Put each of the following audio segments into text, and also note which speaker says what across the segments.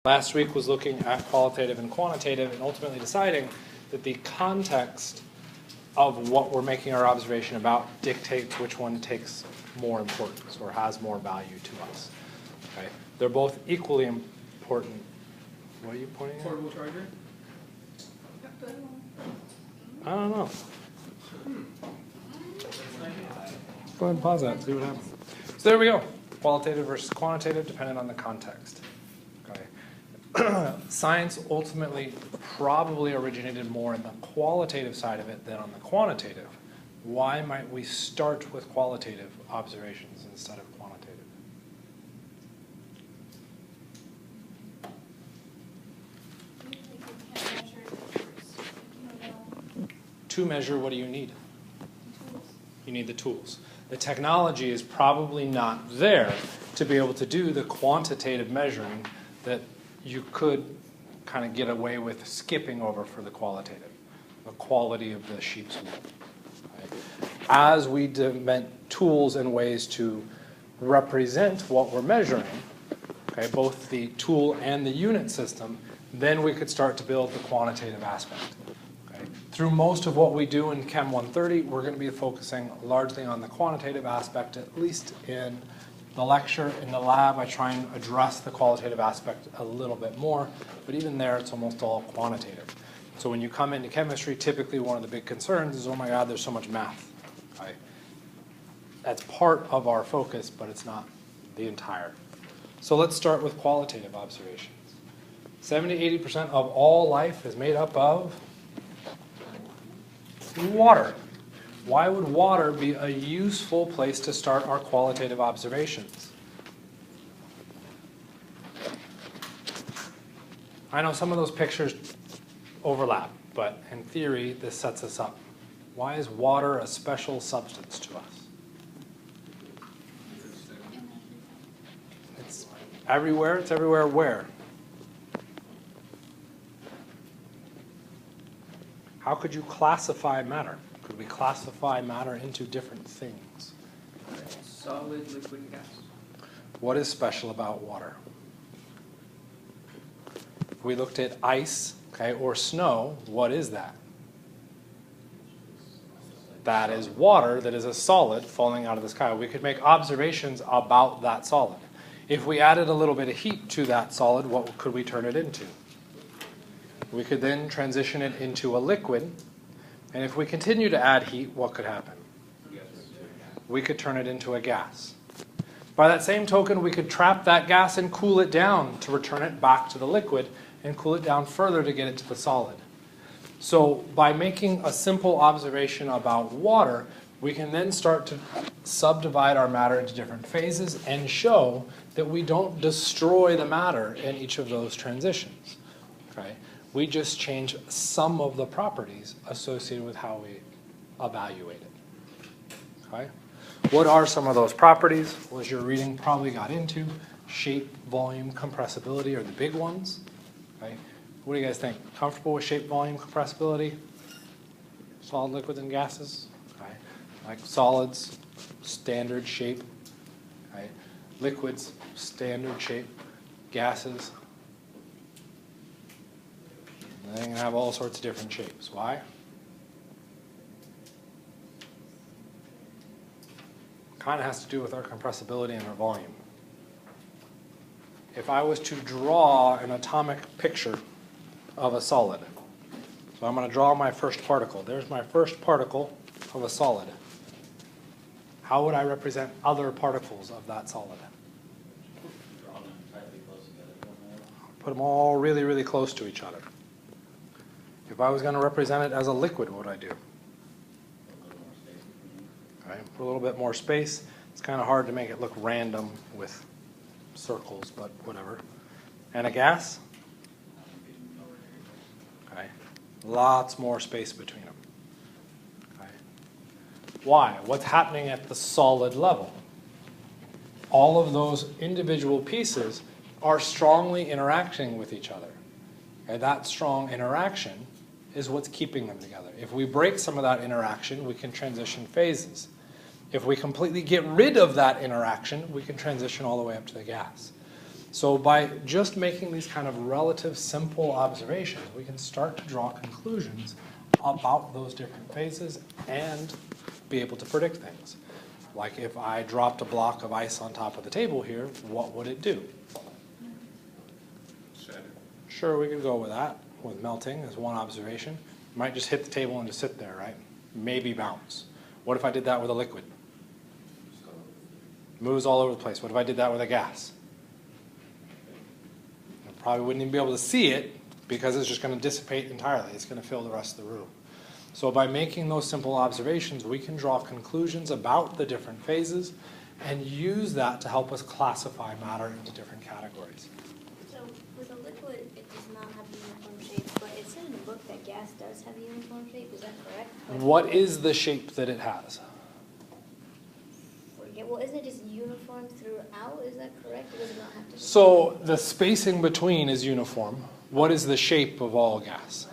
Speaker 1: Last week was looking at qualitative and quantitative and ultimately deciding that the context of what we're making our observation about dictates which one takes more importance or has more value to us. Okay? They're both equally important. What are you pointing at?
Speaker 2: Portable charger?
Speaker 1: I don't know. Go ahead and pause that and see what happens. So there we go. Qualitative versus quantitative, depending on the context. Okay. Science ultimately probably originated more in the qualitative side of it than on the quantitative. Why might we start with qualitative observations instead of quantitative? To measure, what do you need? You need the tools. The technology is probably not there to be able to do the quantitative measuring that you could kind of get away with skipping over for the qualitative, the quality of the sheep's wool. Right? As we invent tools and ways to represent what we're measuring, okay, both the tool and the unit system, then we could start to build the quantitative aspect. Through most of what we do in Chem 130, we're going to be focusing largely on the quantitative aspect, at least in the lecture. In the lab, I try and address the qualitative aspect a little bit more, but even there, it's almost all quantitative. So when you come into chemistry, typically one of the big concerns is, oh my God, there's so much math. Right? That's part of our focus, but it's not the entire. So let's start with qualitative observations. 70–80% of all life is made up of water. Why would water be a useful place to start our qualitative observations? I know some of those pictures overlap, but in theory, this sets us up. Why is water a special substance to us? It's everywhere. It's everywhere where? How could you classify matter? Could we classify matter into different things?
Speaker 2: Solid, liquid, and gas.
Speaker 1: What is special about water? If we looked at ice, okay, or snow, what is that? That is water that is a solid falling out of the sky. We could make observations about that solid. If we added a little bit of heat to that solid, what could we turn it into? We could then transition it into a liquid, and if we continue to add heat, what could happen? We could turn it into a gas. By that same token, we could trap that gas and cool it down to return it back to the liquid and cool it down further to get it to the solid. So by making a simple observation about water, we can then start to subdivide our matter into different phases and show that we don't destroy the matter in each of those transitions. Okay? We just change some of the properties associated with how we evaluate it. Okay? What are some of those properties? Well, as your reading probably got into, shape, volume, compressibility are the big ones. Okay? What do you guys think? Comfortable with shape, volume, compressibility? Solid, liquids, and gases? Okay? Like solids, standard shape. Okay? Liquids, standard shape. Gases, they can have all sorts of different shapes. Why? Kind of has to do with our compressibility and our volume. If I was to draw an atomic picture of a solid, so I'm going to draw my first particle. There's my first particle of a solid. How would I represent other particles of that solid? Put them all really, really close to each other. If I was going to represent it as a liquid, what would I do? Okay, put a little bit more space. It's kind of hard to make it look random with circles, but whatever. And a gas? Okay, lots more space between them. Okay. Why? What's happening at the solid level? All of those individual pieces are strongly interacting with each other. And that strong interaction is what's keeping them together. If we break some of that interaction, we can transition phases. If we completely get rid of that interaction, we can transition all the way up to the gas. So by just making these kind of relative simple observations, we can start to draw conclusions about those different phases and be able to predict things. Like if I dropped a block of ice on top of the table here, what would it do? Sure, we could go with that, with melting as one observation. It might just hit the table and just sit there, right? Maybe bounce. What if I did that with a liquid? Moves all over the place. What if I did that with a gas? I probably wouldn't even be able to see it because it's just going to dissipate entirely. It's going to fill the rest of the room. So by making those simple observations, we can draw conclusions about the different phases and use that to help us classify matter into different categories.
Speaker 3: So with a liquid, it does not have a uniform shape, but it said in the book that gas does have a uniform shape. Is that correct? Like,
Speaker 1: What is the shape that it has?
Speaker 3: well, isn't it just uniform throughout? Is that correct? Or does it not have to be?
Speaker 1: So the spacing between is uniform. What is the shape of all gas?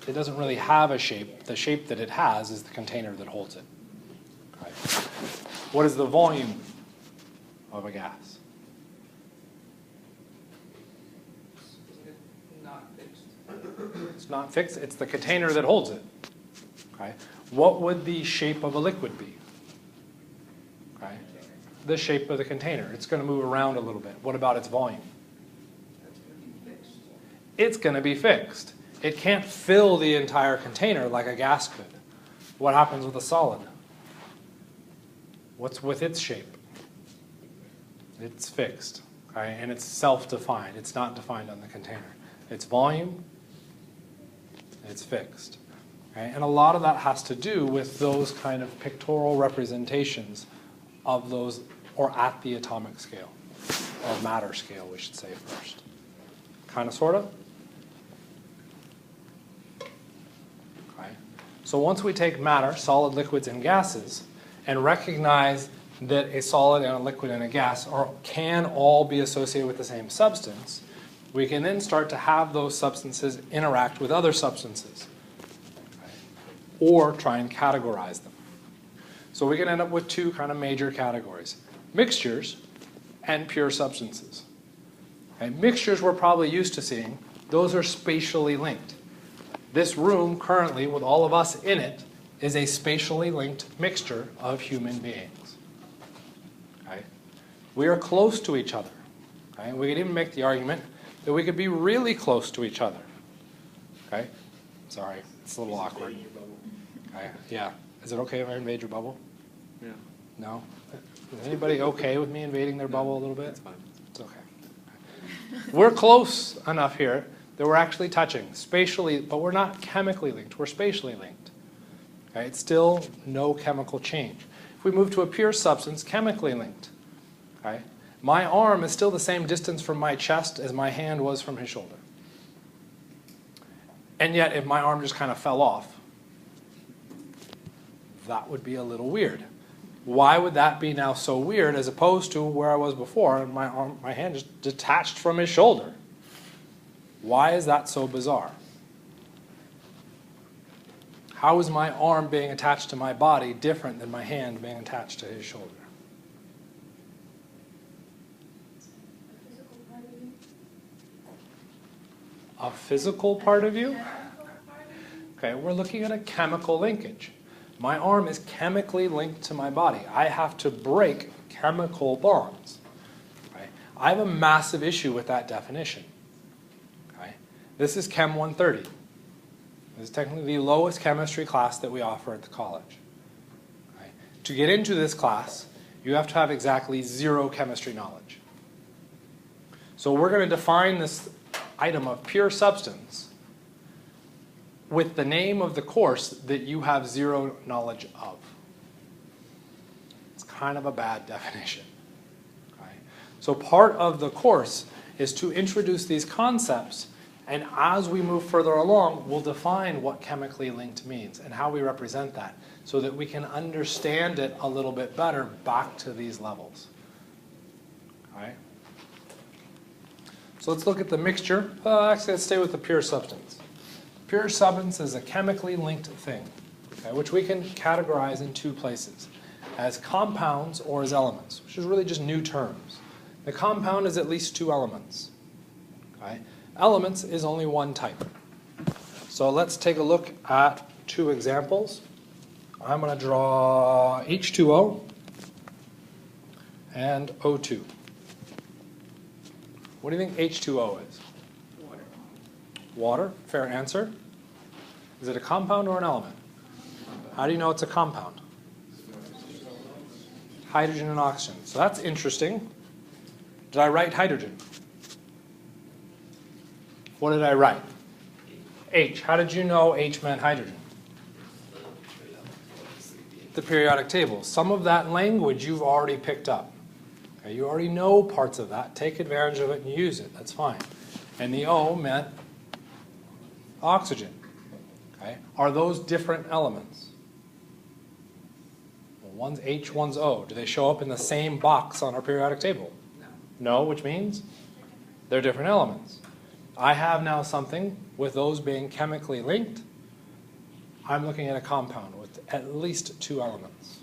Speaker 1: It doesn't really have a shape. The shape that it has is the container that holds it. Okay. What is the volume of a gas?
Speaker 2: Not fixed.
Speaker 1: It's not fixed. It's the container that holds it. Okay. What would the shape of a liquid be? Okay. The shape of the container. It's going to move around a little bit. What about its volume?
Speaker 2: That's going to be fixed.
Speaker 1: It's going to be fixed. It can't fill the entire container like a gas could. What happens with a solid? What's with its shape? It's fixed, okay? And it's self-defined. It's not defined on the container. Its volume, it's fixed. Okay? And a lot of that has to do with those kind of pictorial representations of those, or at the atomic scale, or matter scale, we should say first. Kind of, sort of? So once we take matter, solid, liquids, and gases, and recognize that a solid and a liquid and a gas can all be associated with the same substance, we can then start to have those substances interact with other substances, okay? Or try and categorize them. So we can end up with two kind of major categories: mixtures and pure substances. Okay? Mixtures we're probably used to seeing. Those are spatially linked. This room currently, with all of us in it, is a spatially linked mixture of human beings. Okay? We are close to each other. Okay? We could even make the argument that we could be really close to each other. Okay? Sorry, it's a little awkward. Okay? Yeah. Is it okay if I invade your bubble?
Speaker 4: Yeah.
Speaker 1: No? Is anybody okay with me invading their bubble a little bit?
Speaker 4: It's fine.
Speaker 1: It's okay. We're close enough here that we're actually touching spatially, but we're not chemically linked. We're spatially linked. Okay? It's still no chemical change. If we move to a pure substance, chemically linked. Okay? My arm is still the same distance from my chest as my hand was from his shoulder. And yet, if my arm just kind of fell off, that would be a little weird. Why would that be now so weird as opposed to where I was before and my hand just detached from his shoulder? Why is that so bizarre? How is my arm being attached to my body different than my hand being attached to his shoulder? A physical part of you? Okay, we're looking at a chemical linkage. My arm is chemically linked to my body. I have to break chemical bonds. Right? I have a massive issue with that definition. This is Chem 130. This is technically the lowest chemistry class that we offer at the college. Right? To get into this class, you have to have exactly 0 chemistry knowledge. So we're going to define this item of pure substance with the name of the course that you have 0 knowledge of. It's kind of a bad definition. Okay? So part of the course is to introduce these concepts, and as we move further along, we'll define what chemically linked means and how we represent that so that we can understand it a little bit better back to these levels. All right? So let's look at the mixture. Actually, let's stay with the pure substance. Pure substance is a chemically linked thing, okay, which we can categorize in 2 places, as compounds or as elements, which is really just new terms. The compound is at least 2 elements. Okay? Elements is only one type. So let's take a look at 2 examples. I'm going to draw H2O and O2. What do you think H2O is?
Speaker 2: Water.
Speaker 1: Water, fair answer. Is it a compound or an element? How do you know it's a compound? Hydrogen and oxygen. So that's interesting. Did I write hydrogen? What did I write? H. How did you know H meant hydrogen? The periodic table. Some of that language you've already picked up. Okay, you already know parts of that. Take advantage of it and use it. That's fine. And the O meant oxygen. Okay? Are those different elements? Well, one's H, one's O. Do they show up in the same box on our periodic table? No, which means they're different elements. I have now something with those being chemically linked. I'm looking at a compound with at least 2 elements.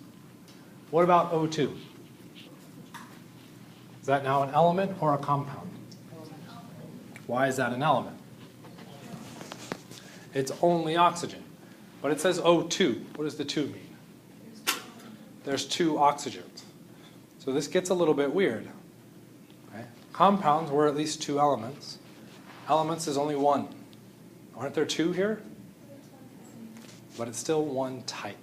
Speaker 1: What about O2? Is that now an element or a compound? Why is that an element? It's only oxygen. But it says O2. What does the 2 mean? There's 2 oxygens. So this gets a little bit weird. Okay? Compounds were at least 2 elements. Elements is only 1. Aren't there 2 here? But it's still one type.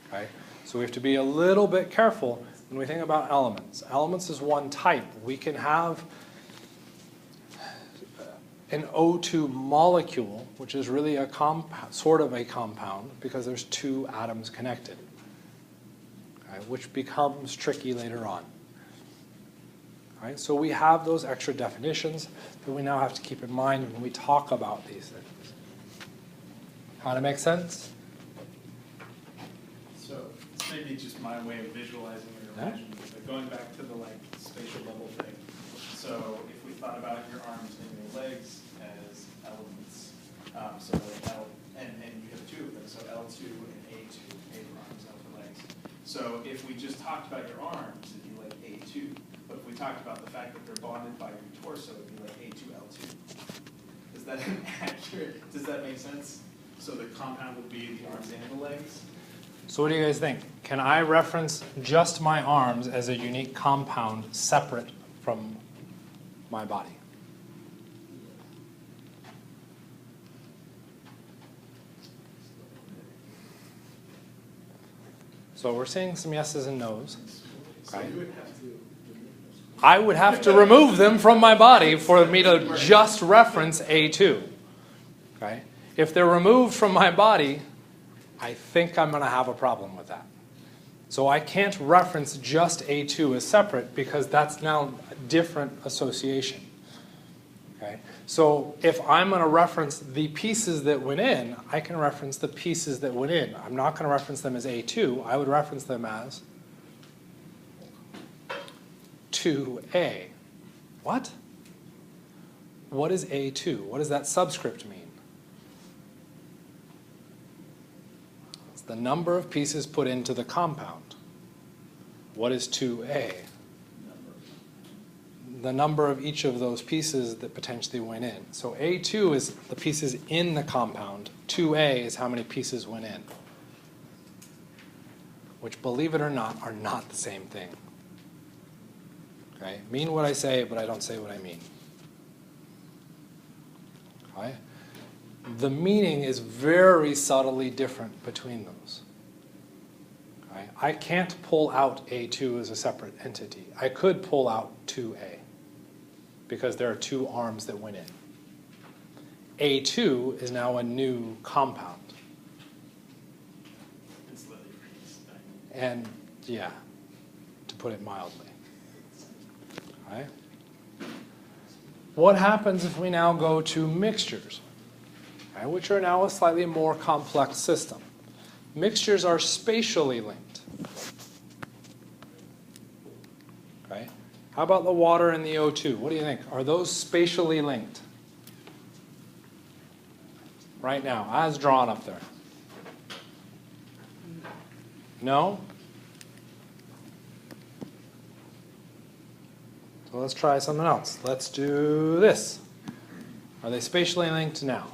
Speaker 1: Okay? So we have to be a little bit careful when we think about elements. Elements is one type. We can have an O2 molecule, which is really a sort of a compound, because there's 2 atoms connected, okay, which becomes tricky later on. All right, so we have those extra definitions that we now have to keep in mind when we talk about these things. How to make sense?
Speaker 4: So it's maybe just my way of visualizing it or imagining it, but going back to the spatial level thing. So if we thought about your arms and your legs as elements, so L, and you have 2 of them, so L2 and A2, A for arms, L for legs. So if we just talked about your arms, it'd be like A2. But if we talked about the fact that they're bonded by your torso, it'd be like A2L2. Is that accurate? Does that make sense? So the compound would be the arms and the legs?
Speaker 1: So what do you guys think? Can I reference just my arms as a unique compound separate from my body? So we're seeing some yeses and nos. Okay. I would have to remove them from my body for me to just reference A2. Okay? If they're removed from my body, I think I'm going to have a problem with that. So I can't reference just A2 as separate because that's now a different association. Okay? So if I'm going to reference the pieces that went in, I can reference the pieces that went in. I'm not going to reference them as A2. I would reference them as 2A. What? What is A2? What does that subscript mean? It's the number of pieces put into the compound. What is 2A? The number of each of those pieces that potentially went in. So A2 is the pieces in the compound. 2A is how many pieces went in. Which, believe it or not, are not the same thing. Okay? Mean what I say, but I don't say what I mean. Okay? The meaning is very subtly different between those. Okay? I can't pull out A2 as a separate entity. I could pull out 2A because there are 2 arms that went in. A2 is now a new compound.
Speaker 4: It's literally freeze.
Speaker 1: And yeah, to put it mildly. Right? What happens if we now go to mixtures, right, which are now a slightly more complex system? Mixtures are spatially linked. Okay? How about the water and the O2? What do you think? Are those spatially linked? Right now, as drawn up there. No? So let's try something else. Let's do this. Are they spatially linked now?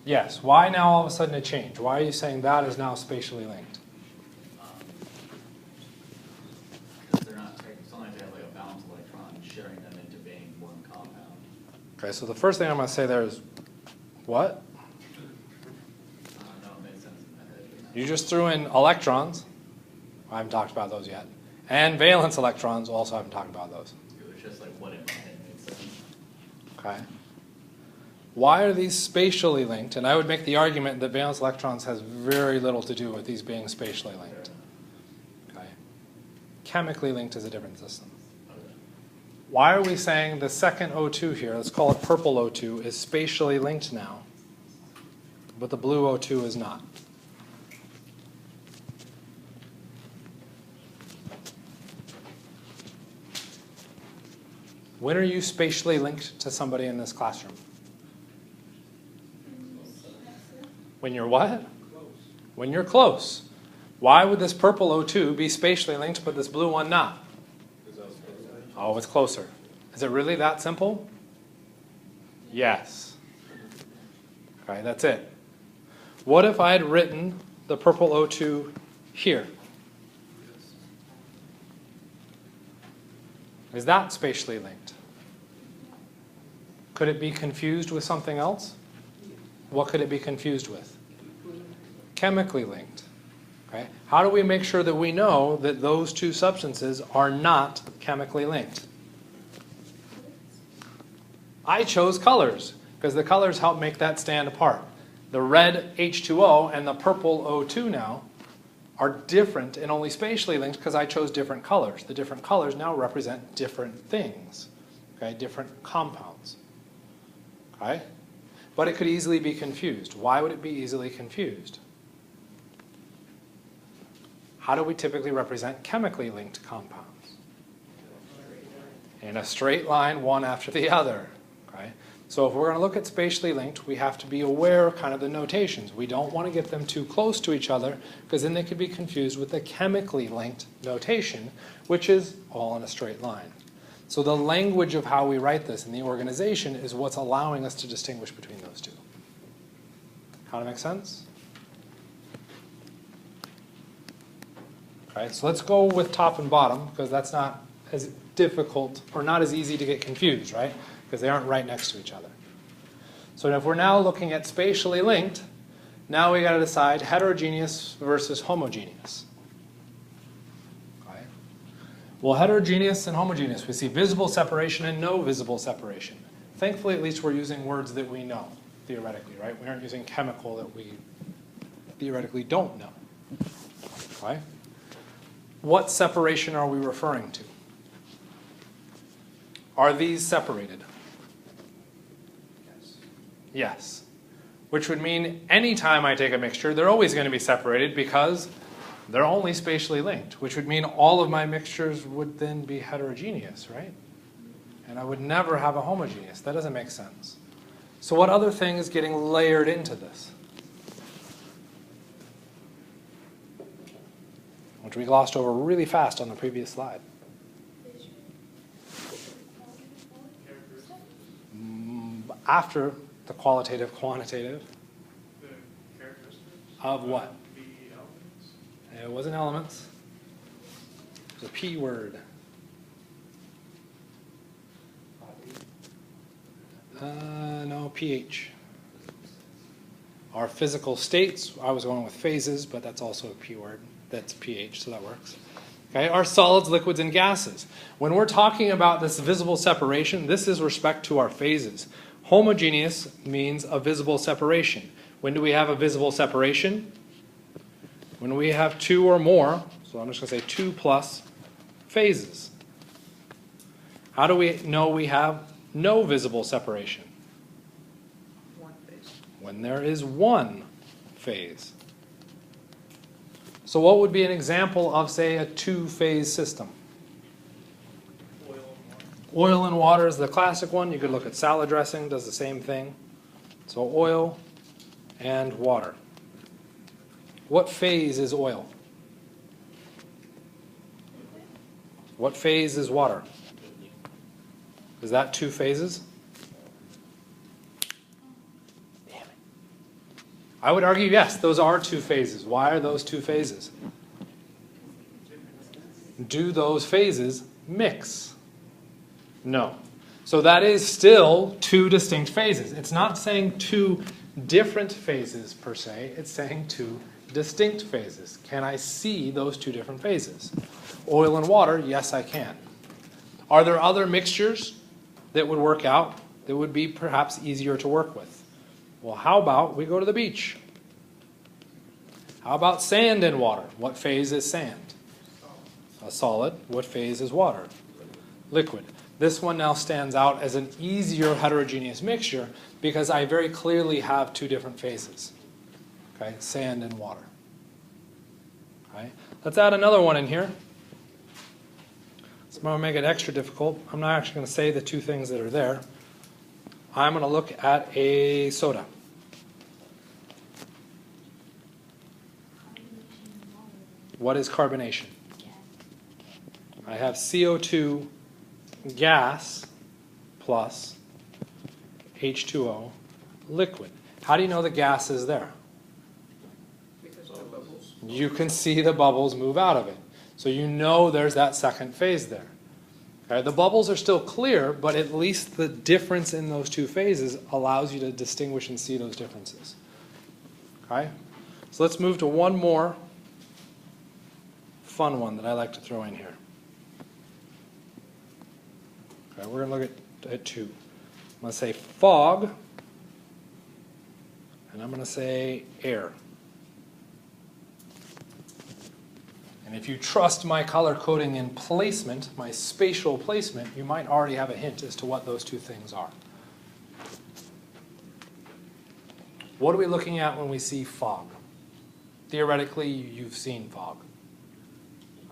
Speaker 1: Yes. Why now all of a sudden a change? Why are you saying that is now spatially linked?
Speaker 5: Because they're not, it's only if they have like a balanced electron sharing them into being one compound.
Speaker 1: Okay, so the first thing I'm going to say there is what?
Speaker 5: No, it makes sense in my head.
Speaker 1: You just threw in electrons. I haven't talked about those yet. And valence electrons, also haven't talked about those.
Speaker 5: It was just like what in my head makes sense.
Speaker 1: Okay. Why are these spatially linked? And I would make the argument that valence electrons has very little to do with these being spatially linked. Okay. Chemically linked is a different system. Why are we saying the second O2 here, let's call it purple O2, is spatially linked now, but the blue O2 is not? When are you spatially linked to somebody in this classroom? When you're what? When you're close. Why would this purple O2 be spatially linked, but this blue one not? Oh, it's closer. Is it really that simple? Yes. Okay, that's it. What if I had written the purple O2 here? Is that spatially linked? Could it be confused with something else? What could it be confused with? Chemically linked. Okay? How do we make sure that we know that those two substances are not chemically linked? I chose colors because the colors help make that stand apart. The red H2O and the purple O2 now are different and only spatially linked because I chose different colors. The different colors now represent different things, okay? Different compounds. Okay? But it could easily be confused. Why would it be easily confused? How do we typically represent chemically linked compounds? In a straight line, one after the other. Okay? So if we're going to look at spatially linked, we have to be aware of kind of the notations. We don't want to get them too close to each other because then they could be confused with the chemically linked notation, which is all in a straight line. So the language of how we write this in the organization is what's allowing us to distinguish between those two. Kind of make sense? Okay, so let's go with top and bottom because that's not as difficult or not as easy to get confused, right? Because they aren't right next to each other. So if we're now looking at spatially linked, now we got to decide heterogeneous versus homogeneous. Okay. Well, heterogeneous and homogeneous, we see visible separation and no visible separation. Thankfully, at least we're using words that we know, theoretically, right? We aren't using chemical that we theoretically don't know. Okay. What separation are we referring to? Are these separated? Yes. Which would mean anytime I take a mixture, they're always going to be separated because they're only spatially linked, which would mean all of my mixtures would then be heterogeneous, right? And I would never have a homogeneous. That doesn't make sense. So what other thing is getting layered into this? Which we glossed over really fast on the previous slide. After the qualitative, quantitative.
Speaker 4: The characteristics
Speaker 1: of what?
Speaker 4: the elements.
Speaker 1: It wasn't elements. It was a P word. No, pH. Our physical states, I was going with phases, but that's also a P word. That's pH, so that works. Okay, our solids, liquids, and gases. When we're talking about this visible separation, this is respect to our phases. Homogeneous means a visible separation. When do we have a visible separation? When we have two or more, so I'm just going to say 2 plus phases. How do we know we have no visible separation?
Speaker 2: One phase.
Speaker 1: When there is one phase. So what would be an example of, say, a two-phase system?
Speaker 4: Oil and water.
Speaker 1: Oil and water is the classic one. You could look at salad dressing, does the same thing. So oil and water. What phase is oil? What phase is water? Is that two phases? Damn it. I would argue, yes, those are two phases. Why are those two phases? Do those phases mix? No. So that is still two distinct phases. It's not saying two different phases per se. It's saying two distinct phases. Can I see those two different phases? Oil and water, yes, I can. Are there other mixtures that would work out that would be perhaps easier to work with? Well, how about we go to the beach? How about sand and water? What phase is sand? A solid. What phase is water? Liquid. This one now stands out as an easier heterogeneous mixture because I very clearly have two different phases. Okay, sand and water. Okay. Let's add another one in here. So I'm going to make it extra difficult. I'm not actually going to say the two things that are there. I'm going to look at a soda. What is carbonation? I have CO2 gas plus H2O liquid. How do you know the gas is there?
Speaker 2: Because of the bubbles.
Speaker 1: You can see the bubbles move out of it. So you know there's that second phase there. Okay, the bubbles are still clear, but at least the difference in those two phases allows you to distinguish and see those differences. Okay? So let's move to one more fun one that I like to throw in here. Okay, we're going to look at two. I'm going to say fog, and I'm going to say air. And if you trust my color coding in placement, my spatial placement, you might already have a hint as to what those two things are. What are we looking at when we see fog? Theoretically, you've seen fog.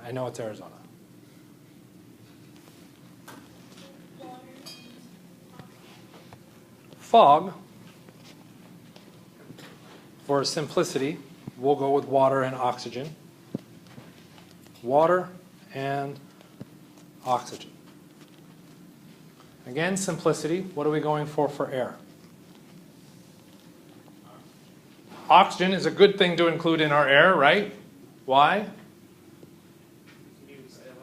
Speaker 1: I know it's Arizona. Fog, for simplicity, we'll go with water and oxygen. Water and oxygen. Again, simplicity. What are we going for air? Oxygen is a good thing to include in our air, right? Why?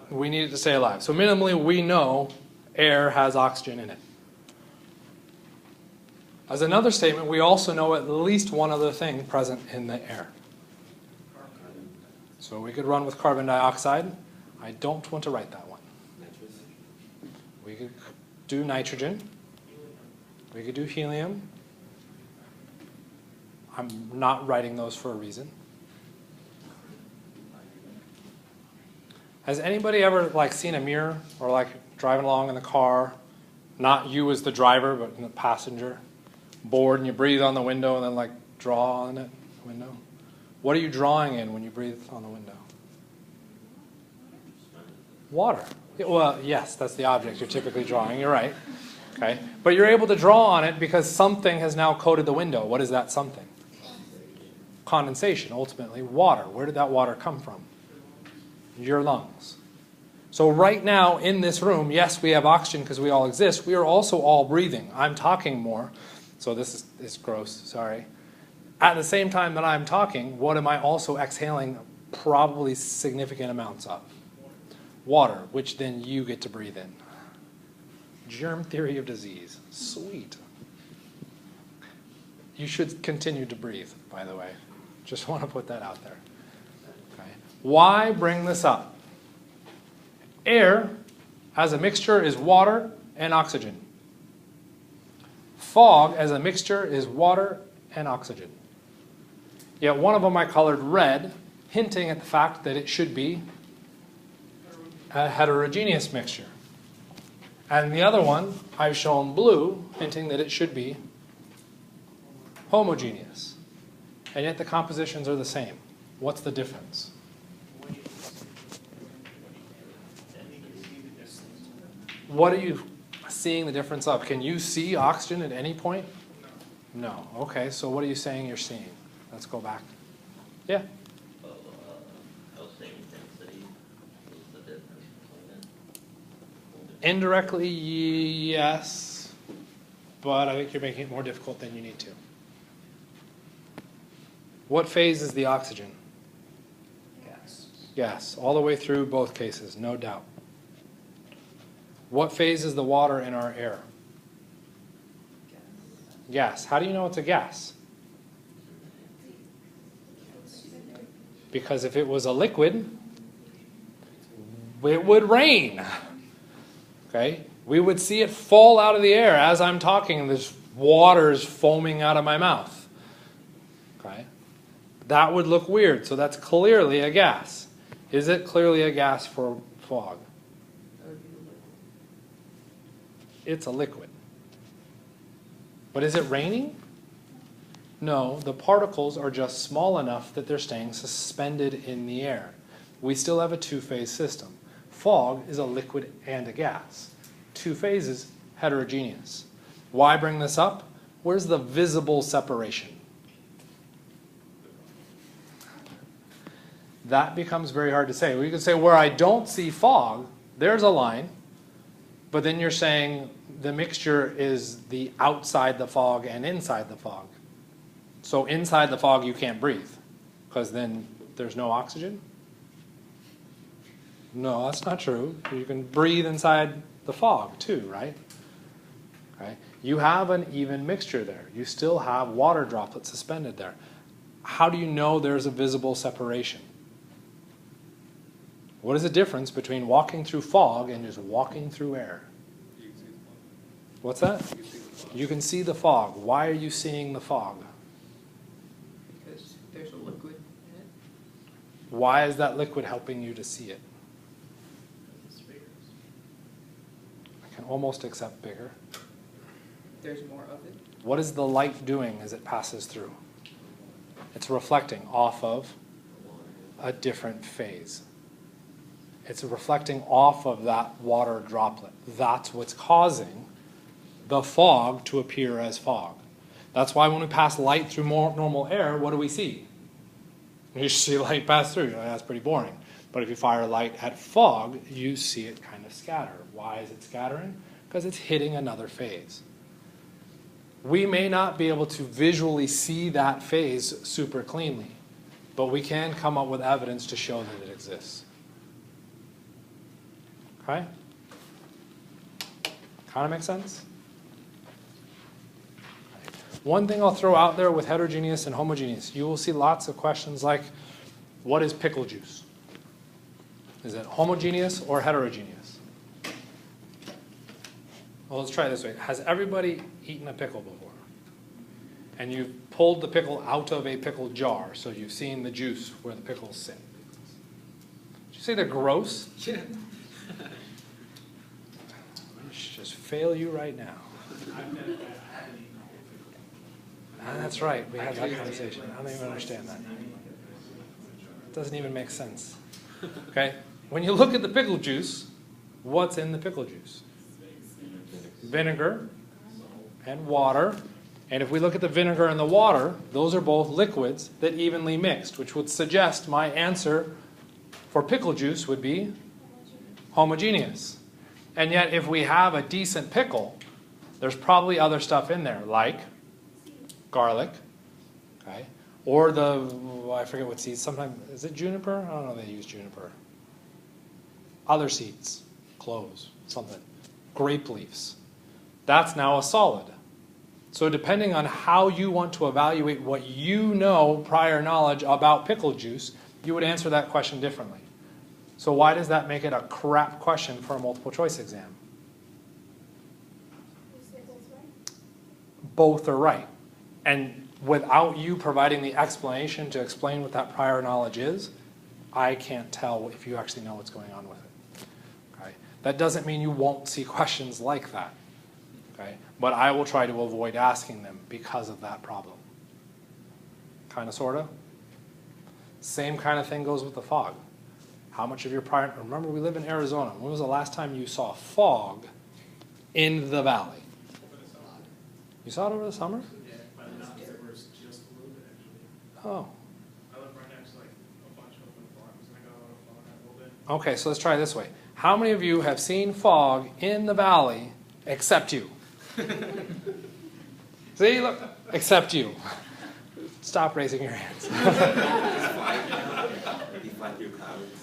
Speaker 1: We need it to stay alive. So minimally, we know air has oxygen in it. As another statement, we also know at least one other thing present in the air. So we could run with carbon dioxide. I don't want to write that one. We could do nitrogen. We could do helium. I'm not writing those for a reason. Has anybody ever seen a mirror or driving along in the car, not you as the driver, but the passenger, bored and you breathe on the window and then draw on it, window? What are you drawing in when you breathe on the window? Water. Well, yes, that's the object you're typically drawing. You're right. Okay, but you're able to draw on it because something has now coated the window. What is that something? Condensation, ultimately. Water. Where did that water come from? Your lungs. So right now in this room, yes, we have oxygen because we all exist. We are also all breathing. I'm talking more. So this is gross, sorry. At the same time that I'm talking, what am I also exhaling probably significant amounts of? Water, which then you get to breathe in. Germ theory of disease. Sweet. You should continue to breathe, by the way. Just want to put that out there. Okay. Why bring this up? Air, as a mixture, is water and oxygen. Fog, as a mixture, is water and oxygen. Yet one of them I colored red, hinting at the fact that it should be a heterogeneous mixture. And the other one I've shown blue, hinting that it should be homogeneous. And yet the compositions are the same. What's the difference? What are you seeing the difference of? Can you see oxygen at any point? No. Okay, so what are you saying you're seeing? Let's go back. Yeah?
Speaker 6: I was saying density is the difference between it.
Speaker 1: Indirectly, yes, but I think you're making it more difficult than you need to. What phase is the oxygen?
Speaker 5: Gas.
Speaker 1: Gas, all the way through both cases, no doubt. What phase is the water in our air? Gas. How do you know it's a gas? Because if it was a liquid, it would rain. Okay? We would see it fall out of the air as I'm talking and this water is foaming out of my mouth. Okay? That would look weird. So that's clearly a gas. Is it clearly a gas for fog?
Speaker 2: That would be the liquid.
Speaker 1: It's a liquid. But is it raining? No, the particles are just small enough that they're staying suspended in the air. We still have a two-phase system. Fog is a liquid and a gas. Two phases, heterogeneous. Why bring this up? Where's the visible separation? That becomes very hard to say. We could say where I don't see fog, there's a line, but then you're saying the mixture is the outside the fog and inside the fog. So inside the fog you can't breathe, because then there's no oxygen? No, that's not true. You can breathe inside the fog too, right? Okay. You have an even mixture there. You still have water droplets suspended there. How do you know there's a visible separation? What is the difference between walking through fog and just walking through air? What's that? You can see the fog. Why are you seeing the fog?
Speaker 2: Because there's a liquid in it.
Speaker 1: Why is that liquid helping you to see it? I can almost accept bigger.
Speaker 2: There's more of it.
Speaker 1: What is the light doing as it passes through? It's reflecting off of a different phase. It's reflecting off of that water droplet. That's what's causing the fog to appear as fog. That's why when we pass light through more normal air, what do we see? You see light pass through. That's pretty boring. But if you fire light at fog, you see it kind of scatter. Why is it scattering? Because it's hitting another phase. We may not be able to visually see that phase super cleanly, but we can come up with evidence to show that it exists. Okay? Kind of makes sense? One thing I'll throw out there with heterogeneous and homogeneous, you will see lots of questions like, what is pickle juice? Is it homogeneous or heterogeneous? Well, let's try it this way. Has everybody eaten a pickle before? And you've pulled the pickle out of a pickle jar, so you've seen the juice where the pickles sit. Did you say they're gross?
Speaker 5: Yeah.
Speaker 1: I should just fail you right now. That's right. We had that conversation. I don't even understand that. It doesn't even make sense. Okay? When you look at the pickle juice, what's in the pickle juice? Vinegar and water. And if we look at the vinegar and the water, those are both liquids that evenly mixed, which would suggest my answer for pickle juice would be homogeneous. And yet, if we have a decent pickle, there's probably other stuff in there, like garlic, okay, or I forget what seeds. Sometimes, is it juniper? I don't know if they use juniper. Other seeds, cloves, something. Grape leaves. That's now a solid. So depending on how you want to evaluate what you know, prior knowledge about pickle juice, you would answer that question differently. So why does that make it a crap question for a multiple choice exam? Both are right. And without you providing the explanation to explain what that prior knowledge is, I can't tell if you actually know what's going on with it. Okay? That doesn't mean you won't see questions like that. Okay? But I will try to avoid asking them because of that problem. Kind of, sort of. Same kind of thing goes with the fog. How much of your prior... Remember, we live in Arizona. When was the last time you saw fog in the valley? You saw it over the summer?
Speaker 4: Yeah, by the mountains there was just a little bit, actually.
Speaker 1: Oh.
Speaker 4: I live right next to like a bunch of open farms, and I got a lot of fog that little bit.
Speaker 1: Okay, so let's try it this way. How many of you have seen fog in the valley except you? See, look, except you. Stop raising your hands.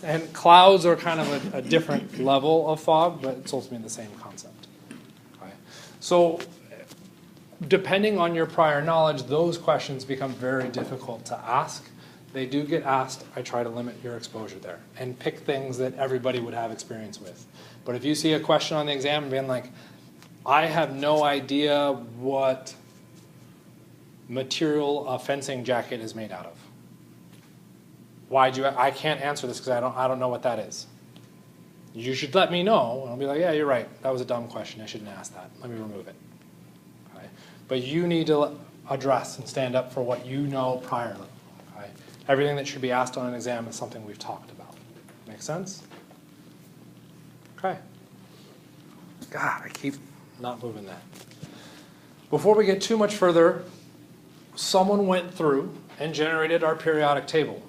Speaker 1: And clouds are kind of a different level of fog, but it's ultimately the same concept. Okay. So depending on your prior knowledge, those questions become very difficult to ask. They do get asked. I try to limit your exposure there and pick things that everybody would have experience with. But if you see a question on the exam and being like, I have no idea what material a fencing jacket is made out of. I can't answer this because I don't know what that is. You should let me know, and I'll be like, yeah, you're right. That was a dumb question. I shouldn't ask that. Let me remove it. Okay? But you need to address and stand up for what you know priorly. Okay? Everything that should be asked on an exam is something we've talked about. Make sense? Okay. God, I keep not moving that. Before we get too much further, someone went through and generated our periodic table.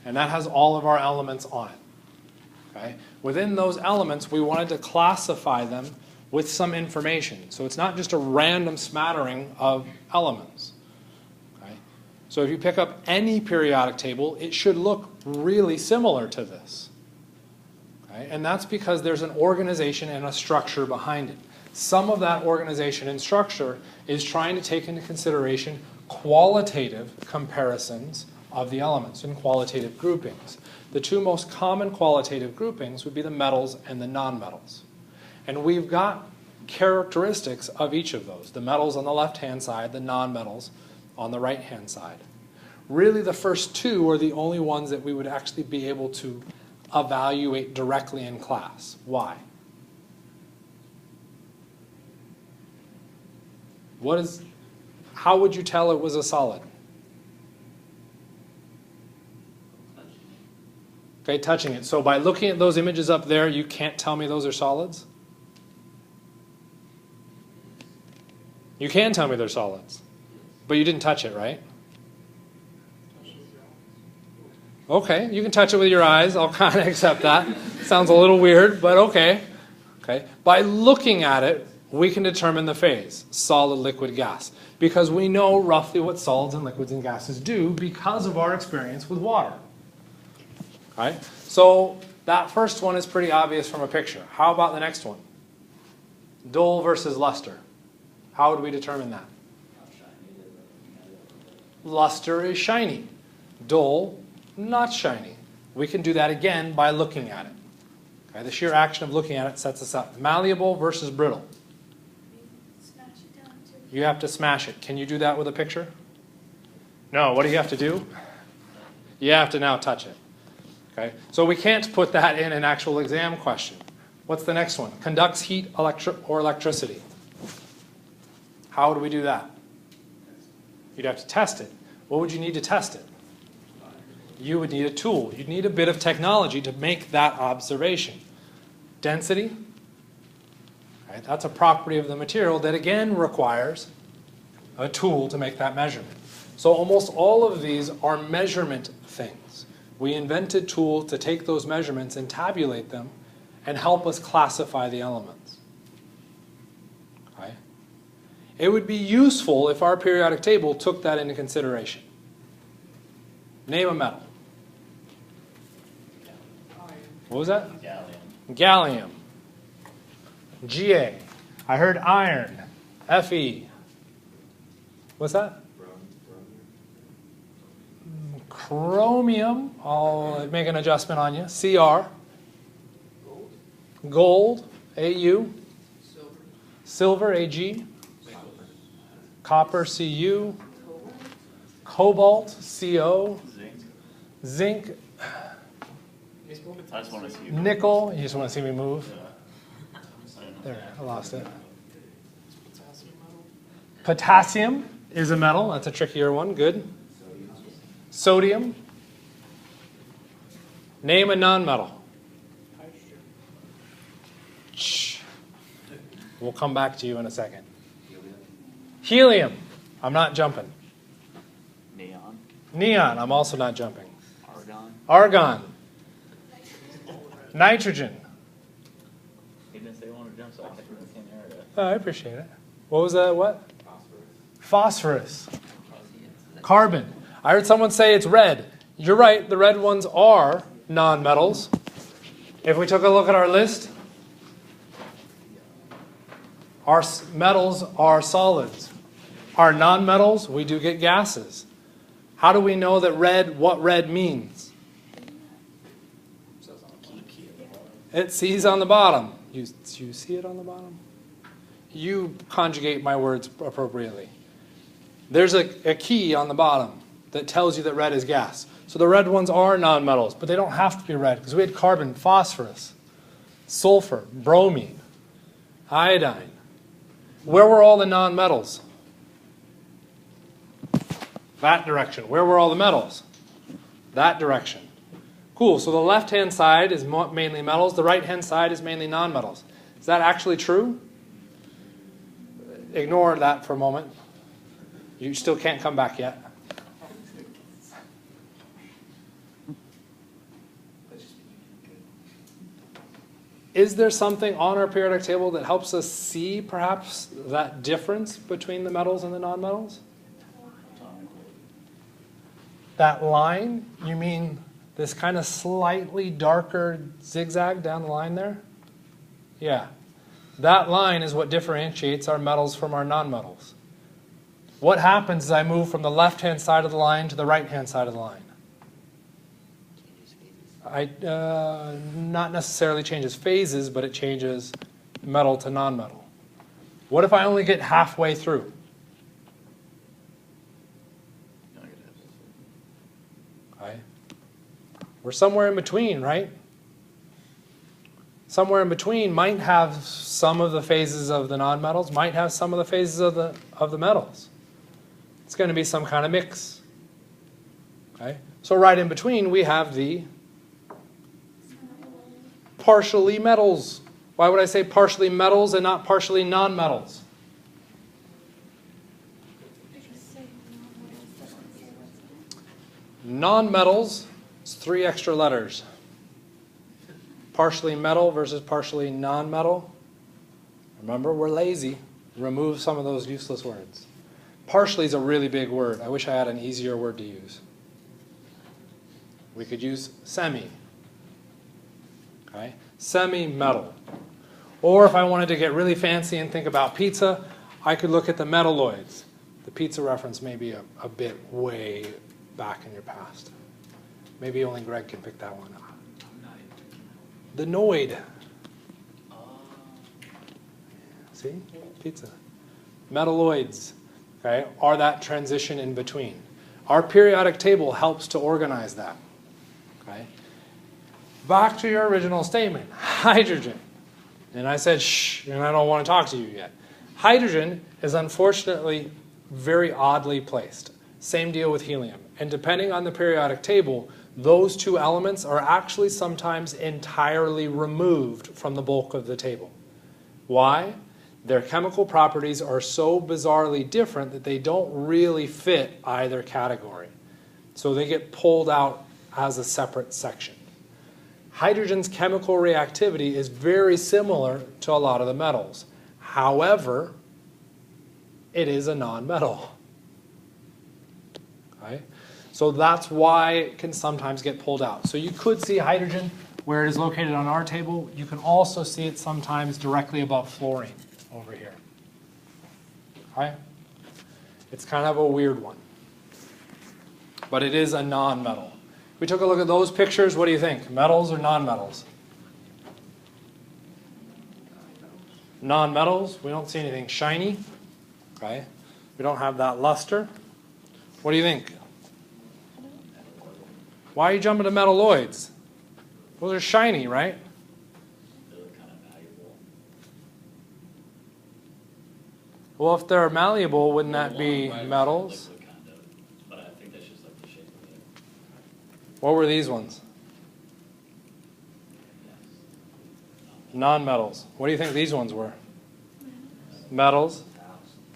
Speaker 1: And that has all of our elements on it. Okay? Within those elements, we wanted to classify them with some information. So it's not just a random smattering of elements. Okay? So if you pick up any periodic table, it should look really similar to this. Okay? And that's because there's an organization and a structure behind it. Some of that organization and structure is trying to take into consideration qualitative comparisons of the elements and qualitative groupings. The two most common qualitative groupings would be the metals and the nonmetals. And we've got characteristics of each of those. The metals on the left-hand side, the nonmetals on the right-hand side. Really, the first two are the only ones that we would actually be able to evaluate directly in class. Why? How would you tell it was a solid? Okay, touching it. So by looking at those images up there, you can't tell me those are solids? You can tell me they're solids. But you didn't touch it, right? Okay, you can touch it with your eyes. I'll kind of accept that. Sounds a little weird, but okay. Okay. By looking at it, we can determine the phase, solid, liquid, gas. Because we know roughly what solids and liquids and gases do because of our experience with water. Right? So that first one is pretty obvious from a picture. How about the next one? Dull versus luster. How would we determine that? Luster is shiny. Dull, not shiny. We can do that again by looking at it. Okay, the sheer action of looking at it sets us up. Malleable versus brittle.
Speaker 3: Smash it down to
Speaker 1: You have to smash it. Can you do that with a picture? No, what do you have to do? You have to now touch it. Okay? So we can't put that in an actual exam question. What's the next one? Conducts heat or electricity. How would we do that? You'd have to test it. What would you need to test it? You would need a tool. You'd need a bit of technology to make that observation. Density. Right? That's a property of the material that again requires a tool to make that measurement. So almost all of these are measurement things. We invented tools to take those measurements and tabulate them and help us classify the elements. Okay? It would be useful if our periodic table took that into consideration. Name a metal. What was that?
Speaker 5: Gallium.
Speaker 1: Gallium. Ga. I heard iron. Fe. What's that? Chromium. I'll make an adjustment on you. Cr. Gold. Au. Silver. Ag. Copper. Cu. Cobalt. Co. Zinc.
Speaker 5: I just want to see you.
Speaker 1: Nickel. You just want to see me move? There, I lost it. Potassium is a metal. That's a trickier one. Good. Sodium. Name a nonmetal. Shh. We'll come back to you in a second. Helium. I'm not jumping.
Speaker 5: Neon.
Speaker 1: Neon. I'm also not jumping.
Speaker 5: Argon.
Speaker 1: Argon. Nitrogen.
Speaker 5: hydrogen, so I can't hear it.
Speaker 1: Oh, I appreciate it. What was that? What?
Speaker 5: Phosphorus.
Speaker 1: Phosphorus. Carbon. I heard someone say it's red. You're right, the red ones are nonmetals. If we took a look at our list, our metals are solids. Our nonmetals, we do get gases. How do we know that red, what red means? It sees on the bottom. You see it on the bottom? You conjugate my words appropriately. There's a key on the bottom that tells you that red is gas. So the red ones are nonmetals, but they don't have to be red because we had carbon, phosphorus, sulfur, bromine, iodine. Where were all the nonmetals? That direction. Where were all the metals? That direction. Cool, so the left-hand side is mainly metals, the right-hand side is mainly nonmetals. Is that actually true? Ignore that for a moment. You still can't come back yet. Is there something on our periodic table that helps us see, perhaps, that difference between the metals and the nonmetals? That line, you mean this kind of slightly darker zigzag down the line there? Yeah. That line is what differentiates our metals from our nonmetals. What happens as I move from the left-hand side of the line to the right-hand side of the line? Not necessarily changes phases, but it changes metal to nonmetal. What if I only get halfway through? Okay. We're somewhere in between, right? Somewhere in between might have some of the phases of the nonmetals, might have some of the phases of the metals. It's going to be some kind of mix. Okay? So right in between we have the partially metals. Why would I say partially metals and not partially nonmetals? Nonmetals is 3 extra letters. Partially metal versus partially non-metal. Remember, we're lazy. Remove some of those useless words. Partially is a really big word. I wish I had an easier word to use. We could use semi. Okay? Semi-metal. Or if I wanted to get really fancy and think about pizza, I could look at the Metalloids. The pizza reference may be a bit way back in your past. Maybe only Greg can pick that one up. The Noid. See? Pizza. Metalloids, okay, are that transition in between. Our periodic table helps to organize that. Okay? Back to your original statement. Hydrogen. And I said, shh, and I don't want to talk to you yet. Hydrogen is unfortunately very oddly placed. Same deal with helium. And depending on the periodic table, those two elements are actually sometimes entirely removed from the bulk of the table. Why? Their chemical properties are so bizarrely different that they don't really fit either category. So they get pulled out as a separate section. Hydrogen's chemical reactivity is very similar to a lot of the metals. However, it is a non-metal. Okay? So that's why it can sometimes get pulled out. So you could see hydrogen where it is located on our table. You can also see it sometimes directly above fluorine over here. Okay? It's kind of a weird one. But it is a non-metal. We took a look at those pictures. What do you think? Metals or non-metals? Non-metals. We don't see anything shiny. Okay? We don't have that luster. What do you think? Why are you jumping to metalloids? Those are shiny, right?
Speaker 5: They look kind of malleable.
Speaker 1: Well, if they're malleable, wouldn't that be
Speaker 5: Long, right?
Speaker 1: metals?
Speaker 5: Liquid kind of, but I think that's just like the shape of it.
Speaker 1: What were these ones?
Speaker 5: Yes.
Speaker 1: Non-metals. What do you think these ones were? Metals.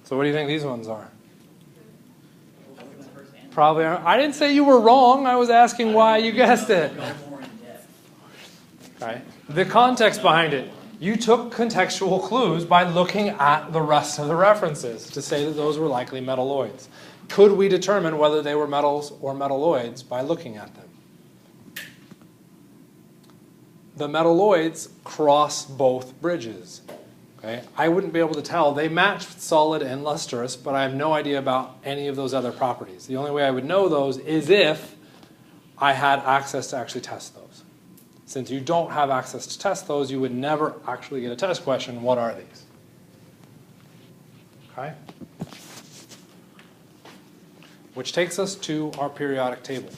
Speaker 1: So what do you think these ones are? Probably aren't. I didn't say you were wrong. I was asking why you guessed it. Okay. The context behind it. You took contextual clues by looking at the rest of the references to say that those were likely metalloids. Could we determine whether they were metals or metalloids by looking at them? The metalloids cross both bridges. Okay? I wouldn't be able to tell. They match solid and lustrous, but I have no idea about any of those other properties. The only way I would know those is if I had access to actually test those. Since you don't have access to test those, you would never actually get a test question, what are these? Okay? Which takes us to our periodic table,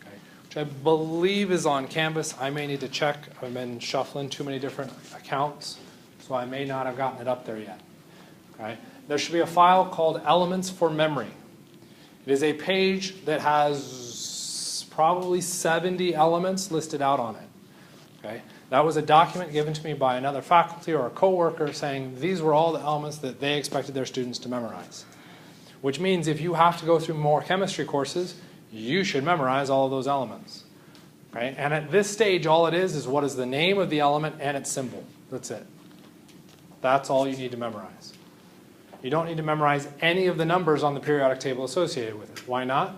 Speaker 1: okay, which I believe is on Canvas. I may need to check. I've been shuffling too many different accounts, so I may not have gotten it up there yet. Okay? There should be a file called Elements for Memory. It is a page that has probably 70 elements listed out on it. Okay? That was a document given to me by another faculty or a coworker saying these were all the elements that they expected their students to memorize. Which means if you have to go through more chemistry courses, you should memorize all of those elements. Okay? And at this stage, all it is what is the name of the element and its symbol. That's it. That's all you need to memorize. You don't need to memorize any of the numbers on the periodic table associated with it. Why not?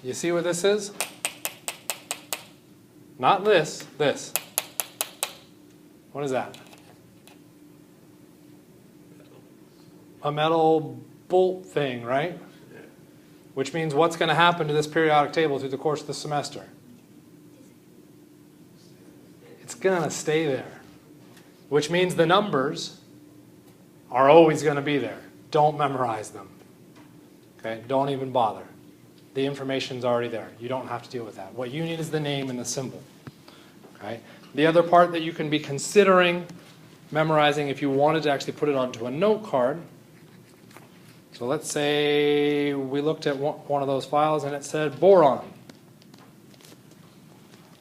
Speaker 1: You see what this is? Not this, this. What is that? A metal bolt thing, right? Which means what's going to happen to this periodic table through the course of the semester? It's going to stay there. Which means the numbers are always going to be there. Don't memorize them. Okay? Don't even bother. The information's already there. You don't have to deal with that. What you need is the name and the symbol. Okay? The other part that you can be considering memorizing if you wanted to actually put it onto a note card. So let's say we looked at one of those files and it said boron.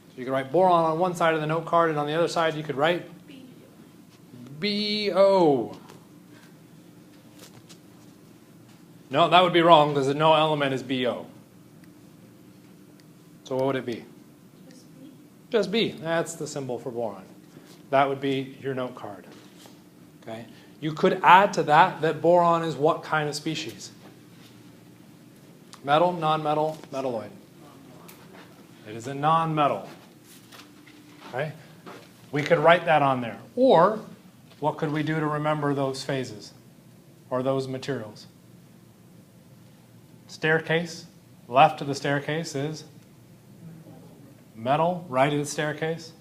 Speaker 1: So you could write boron on one side of the note card and on the other side you could write BO. No, that would be wrong because no element is BO. So what would it be? Just B. That's the symbol for boron. That would be your note card. Okay? You could add to that boron is what kind of species? Metal, non-metal, metalloid. It is a non-metal. Okay? We could write that on there. Or, what could we do to remember those phases or those materials? Staircase. Left of the staircase is metal. Right of the staircase?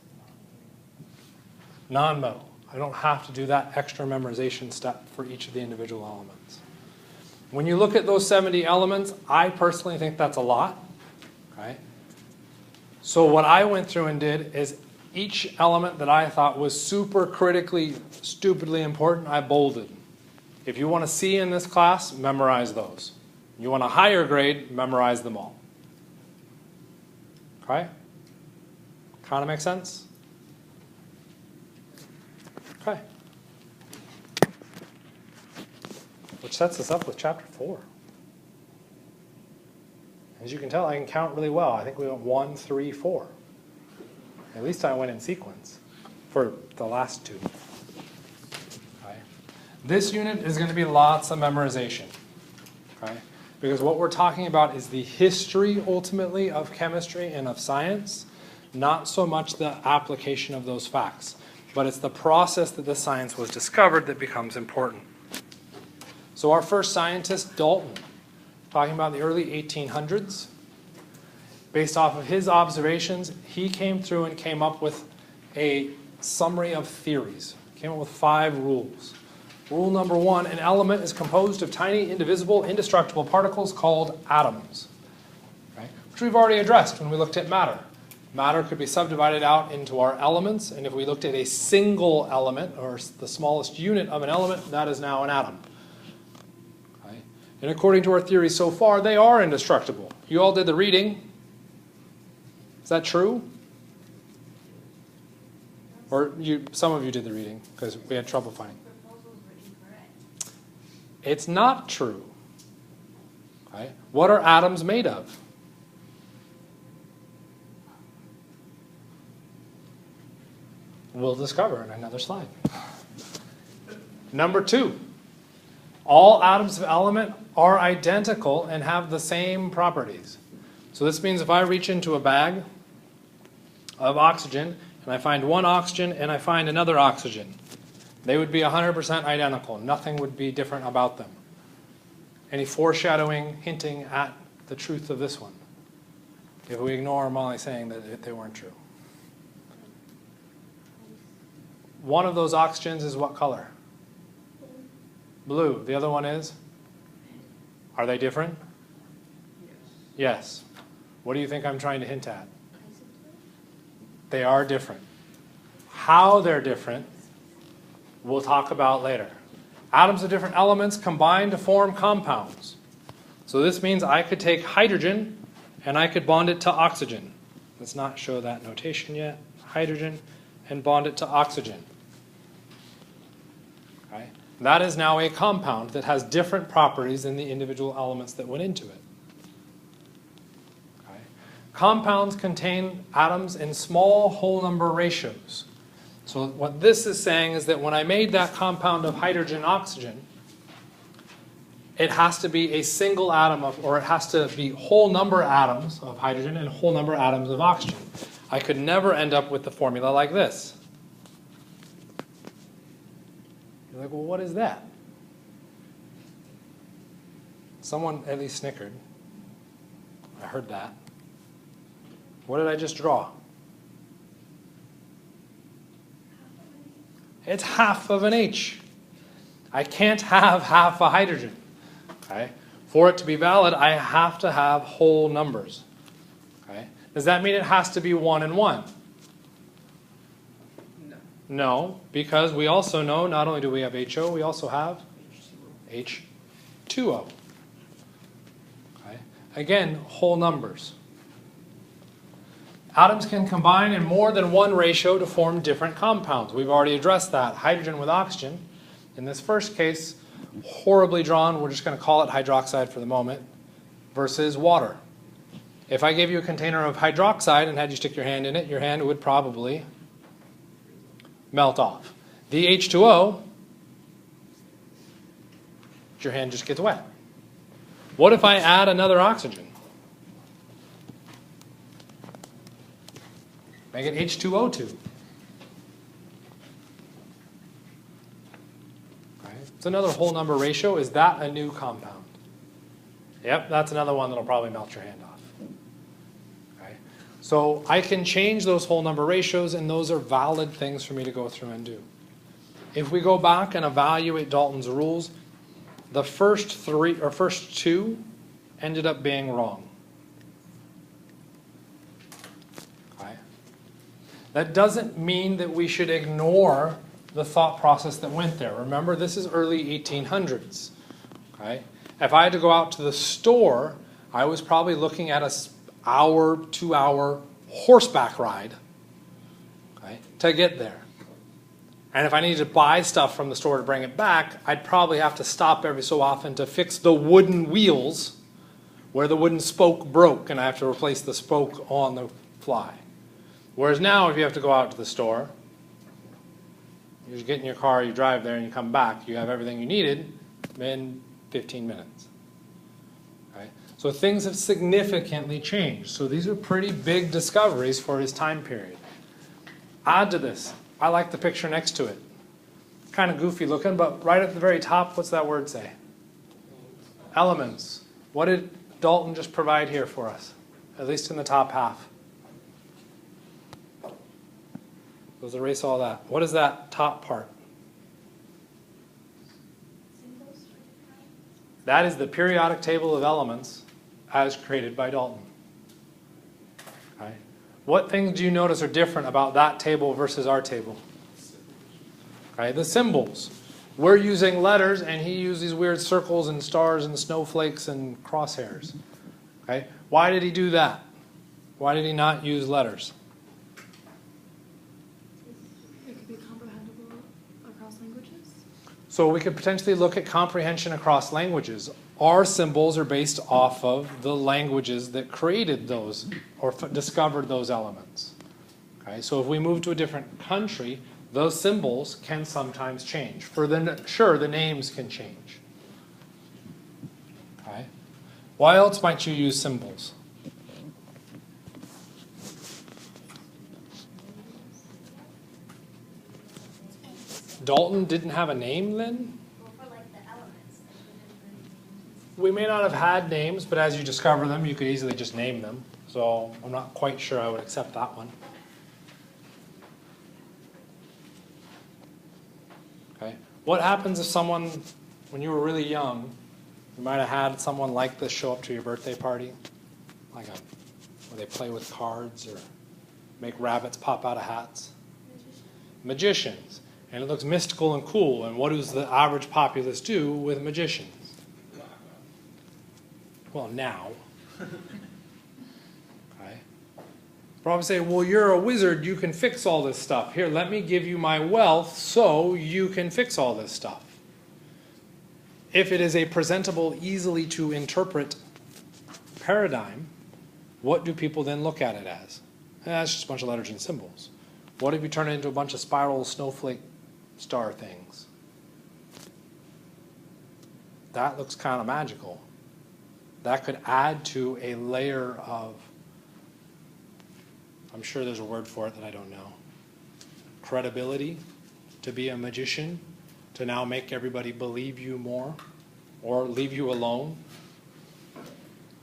Speaker 1: Non-metal. I don't have to do that extra memorization step for each of the individual elements. When you look at those 70 elements, I personally think that's a lot. Okay? So what I went through and did is each element that I thought was super critically, stupidly important, I bolded. If you want a C in this class, memorize those. You want a higher grade, memorize them all. Okay? Kind of make sense? Okay. Which sets us up with chapter 4. As you can tell, I can count really well. I think we went 1, 3, 4. At least I went in sequence for the last two. Okay. This unit is going to be lots of memorization. Okay? Because what we're talking about is the history, ultimately, of chemistry and of science, not so much the application of those facts. But it's the process that the science was discovered that becomes important. So our first scientist, Dalton, talking about the early 1800s, based off of his observations, he came through and came up with a summary of theories. Came up with 5 rules. Rule number 1, an element is composed of tiny, indivisible, indestructible particles called atoms, right? Which we've already addressed when we looked at matter. Matter could be subdivided out into our elements, and if we looked at a single element, or the smallest unit of an element, that is now an atom. Okay? And according to our theory so far, they are indestructible. You all did the reading. Is that true? Or some of you did the reading, because we had trouble finding. It's not true. Okay? What are atoms made of? We'll discover in another slide. Number 2, all atoms of element are identical and have the same properties. So this means if I reach into a bag of oxygen and I find one oxygen and I find another oxygen, they would be 100% identical. Nothing would be different about them. Any foreshadowing, hinting at the truth of this one, if we ignore Molly saying that they weren't true. One of those oxygens is what color? Blue. The other one is? Are they different? Yes. What do you think I'm trying to hint at? They are different. How they're different, we'll talk about later. Atoms of different elements combine to form compounds. So this means I could take hydrogen and I could bond it to oxygen. Let's not show that notation yet. Hydrogen and bond it to oxygen. Okay? That is now a compound that has different properties than the individual elements that went into it. Okay? Compounds contain atoms in small whole number ratios. So what this is saying is that when I made that compound of hydrogen and oxygen, it has to be a single atom of, or it has to be whole number atoms of hydrogen and whole number atoms of oxygen. I could never end up with the formula like this. You're like, well, what is that? Someone at least snickered. I heard that. What did I just draw? It's half of an H. I can't have half a hydrogen. Okay? For it to be valid, I have to have whole numbers. Okay? Does that mean it has to be 1 and 1?
Speaker 2: No.
Speaker 1: No, because we also know not only do we have HO, we also have H2O. Okay? Again, whole numbers. Atoms can combine in more than one ratio to form different compounds. We've already addressed that. Hydrogen with oxygen. In this first case, horribly drawn, we're just going to call it hydroxide for the moment, versus water. If I gave you a container of hydroxide and had you stick your hand in it, your hand would probably melt off. The H2O, your hand just gets wet. What if I add another oxygen? Make it H2O2. Okay. It's another whole number ratio. Is that a new compound? Yep, that's another one that'll probably melt your hand off. Okay. So I can change those whole number ratios, and those are valid things for me to go through and do. If we go back and evaluate Dalton's rules, the first two ended up being wrong. That doesn't mean that we should ignore the thought process that went there. Remember, this is early 1800s. Okay? If I had to go out to the store, I was probably looking at an hour, 2-hour horseback ride, okay, to get there. And if I needed to buy stuff from the store to bring it back, I'd probably have to stop every so often to fix the wooden wheels where the wooden spoke broke, and I have to replace the spoke on the fly. Whereas now, if you have to go out to the store, you just get in your car, you drive there, and you come back. You have everything you needed in 15 minutes. Okay? So things have significantly changed. So these are pretty big discoveries for his time period. Add to this, I like the picture next to it. Kind of goofy looking, but right at the very top, what's that word say? Elements. What did Dalton just provide here for us? At least in the top half. Let's erase all that. What is that top part? That is the periodic table of elements as created by Dalton. Okay. What things do you notice are different about that table versus our table? Okay. The symbols. We're using letters, and he used these weird circles and stars and snowflakes and crosshairs. Okay. Why did he do that? Why did he not use letters? So we could potentially look at comprehension across languages. Our symbols are based off of the languages that created those or discovered those elements. Okay, so if we move to a different country, those symbols can sometimes change. Sure, the names can change. Okay. Why else might you use symbols? Dalton didn't have a name then?
Speaker 3: Well, for like the elements.
Speaker 1: We may not have had names, but as you discover them, you could easily just name them. So I'm not quite sure I would accept that one. Okay. What happens if someone, when you were really young, you might have had someone like this show up to your birthday party? Like where they play with cards or make rabbits pop out of hats? Magicians. And it looks mystical and cool. And what does the average populace do with magicians? Well, now. Okay. Probably say, well, you're a wizard. You can fix all this stuff. Here, let me give you my wealth so you can fix all this stuff. If it is a presentable, easily to interpret paradigm, what do people then look at it as? That's just a bunch of letters and symbols. What if you turn it into a bunch of spiral snowflake star things? That looks kind of magical. That could add to a layer of, I'm sure there's a word for it that I don't know, credibility to be a magician, to now make everybody believe you more or leave you alone.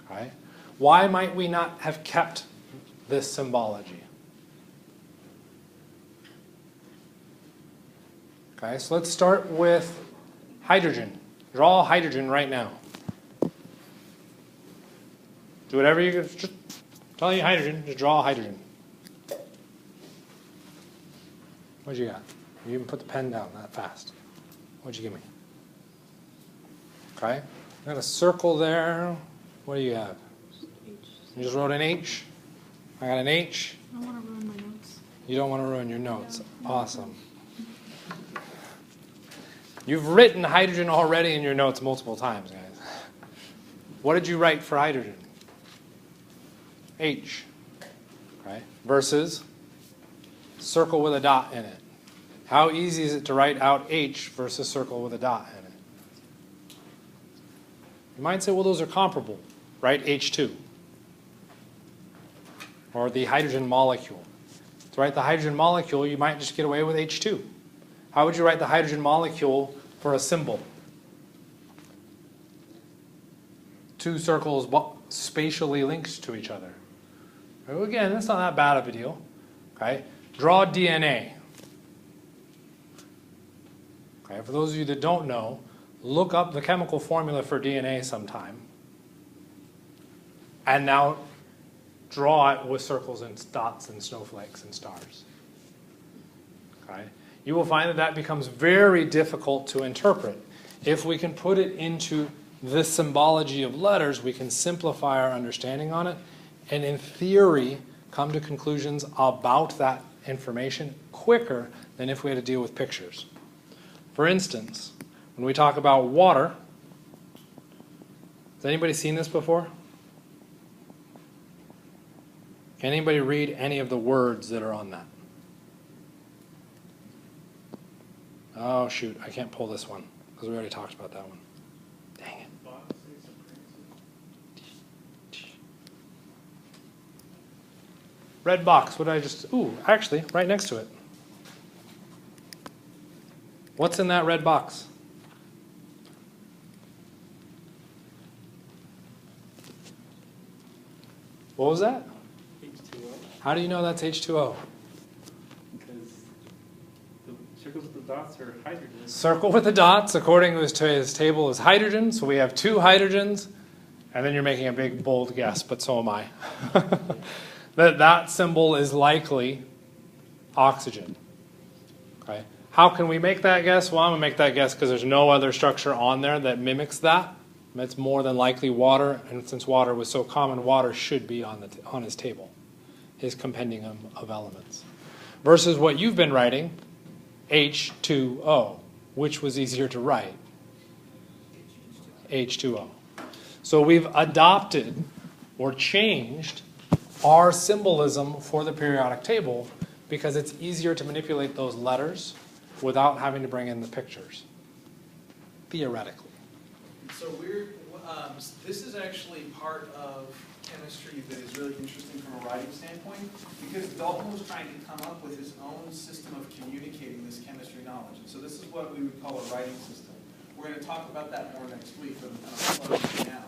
Speaker 1: Okay. Why might we not have kept this symbology? Okay, so let's start with hydrogen. Draw hydrogen right now. Do whatever you can. Just tell you hydrogen. Just draw hydrogen. What'd you got? You even put the pen down that fast. What'd you give me? Okay. I got a circle there. What do you have? You just wrote an H. I got an H.
Speaker 2: I don't want to ruin my notes.
Speaker 1: You don't want to ruin your notes. Awesome. You've written hydrogen already in your notes multiple times, guys. What did you write for hydrogen? H. Okay. Versus circle with a dot in it. How easy is it to write out H versus circle with a dot in it? You might say, well, those are comparable. Write H2. Or the hydrogen molecule. To write the hydrogen molecule, you might just get away with H2. How would you write the hydrogen molecule for a symbol? Two circles spatially linked to each other. Well, again, that's not that bad of a deal. Okay? Draw DNA. Okay, for those of you that don't know, look up the chemical formula for DNA sometime. And now draw it with circles and dots and snowflakes and stars. Okay? You will find that that becomes very difficult to interpret. If we can put it into this symbology of letters, we can simplify our understanding on it, and in theory, come to conclusions about that information quicker than if we had to deal with pictures. For instance, when we talk about water, has anybody seen this before? Can anybody read any of the words that are on that? Oh, shoot, I can't pull this one because we already talked about that one. Dang it. Red box, what did I just, ooh, actually, right next to it. What's in that red box? What was that?
Speaker 4: H2O.
Speaker 1: How do you know that's H2O?
Speaker 4: Because the circles with the dots are hydrogen.
Speaker 1: Circle with the dots, according to his table, is hydrogen. So we have two hydrogens. And then you're making a big, bold guess, but so am I. that symbol is likely oxygen. Okay. How can we make that guess? Well, I'm going to make that guess because there's no other structure on there that mimics that. It's more than likely water, and since water was so common, water should be on his table, his compendium of elements. Versus what you've been writing, H2O, which was easier to write? H2O. So we've adopted or changed our symbolism for the periodic table because it's easier to manipulate those letters without having to bring in the pictures, theoretically.
Speaker 4: So this is actually part of chemistry that is really interesting from a writing standpoint, because Dalton was trying to come up with his own system of communicating this chemistry knowledge. And so this is what we would call a writing system. We're going to talk about that more next week, but I'm kind of plugging now.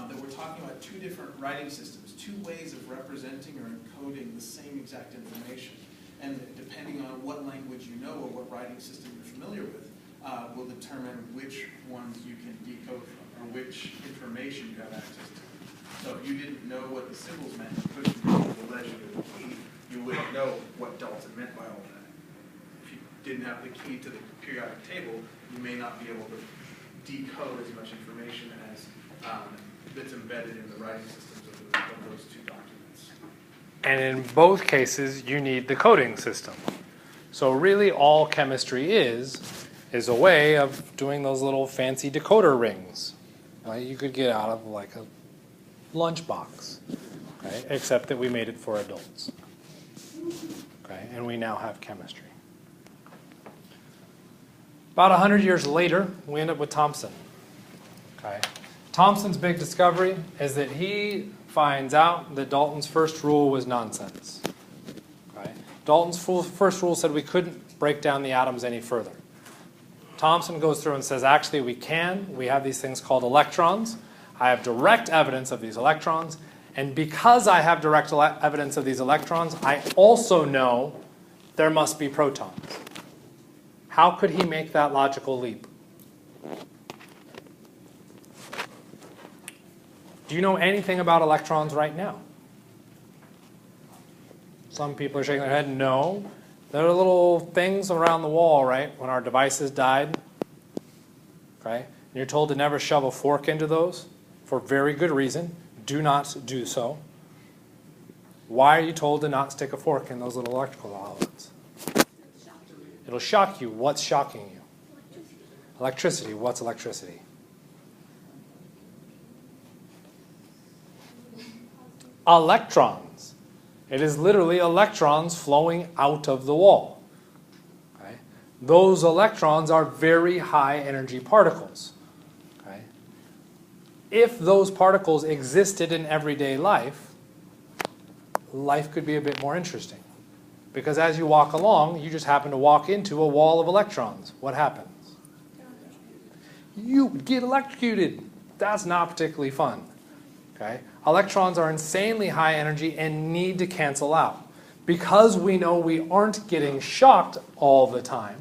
Speaker 4: That we're talking about two different writing systems, two ways of representing or encoding the same exact information. And depending on what language you know or what writing system you're familiar with, will determine which ones you can decode from, or which information you have access to. So if you didn't know what the symbols meant, you couldn't read the legend or the key, you wouldn't know what Dalton meant by all that. If you didn't have the key to the periodic table, you may not be able to decode as much information as that's embedded in the writing systems of those two documents.
Speaker 1: And in both cases, you need the coding system. So really all chemistry is a way of doing those little fancy decoder rings. Right? You could get out of like a lunchbox, okay? Except that we made it for adults. Okay? And we now have chemistry. About 100 years later, we end up with Thompson. Okay? Thompson's big discovery is that he finds out that Dalton's first rule was nonsense. Okay? Dalton's first rule said we couldn't break down the atoms any further. Thompson goes through and says, actually we can. We have these things called electrons. I have direct evidence of these electrons. And because I have direct evidence of these electrons, I also know there must be protons. How could he make that logical leap? Do you know anything about electrons right now? Some people are shaking their head, no. There are little things around the wall, right, when our devices died. Okay? And you're told to never shove a fork into those for very good reason. Do not do so. Why are you told to not stick a fork in those little electrical outlets? It'll shock you. What's shocking you? Electricity. What's electricity? Electrons. It is literally electrons flowing out of the wall. Okay? Those electrons are very high energy particles. Okay? If those particles existed in everyday life, life could be a bit more interesting. Because as you walk along, you just happen to walk into a wall of electrons. What happens? You get electrocuted. That's not particularly fun. Okay? Electrons are insanely high energy and need to cancel out. Because we know we aren't getting shocked all the time,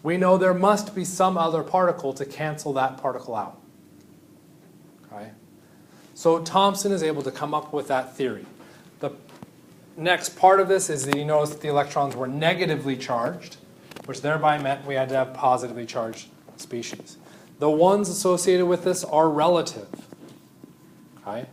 Speaker 1: we know there must be some other particle to cancel that particle out. Okay? So Thompson is able to come up with that theory. The next part of this is that you notice that the electrons were negatively charged, which thereby meant we had to have positively charged species. The ones associated with this are relative. Okay?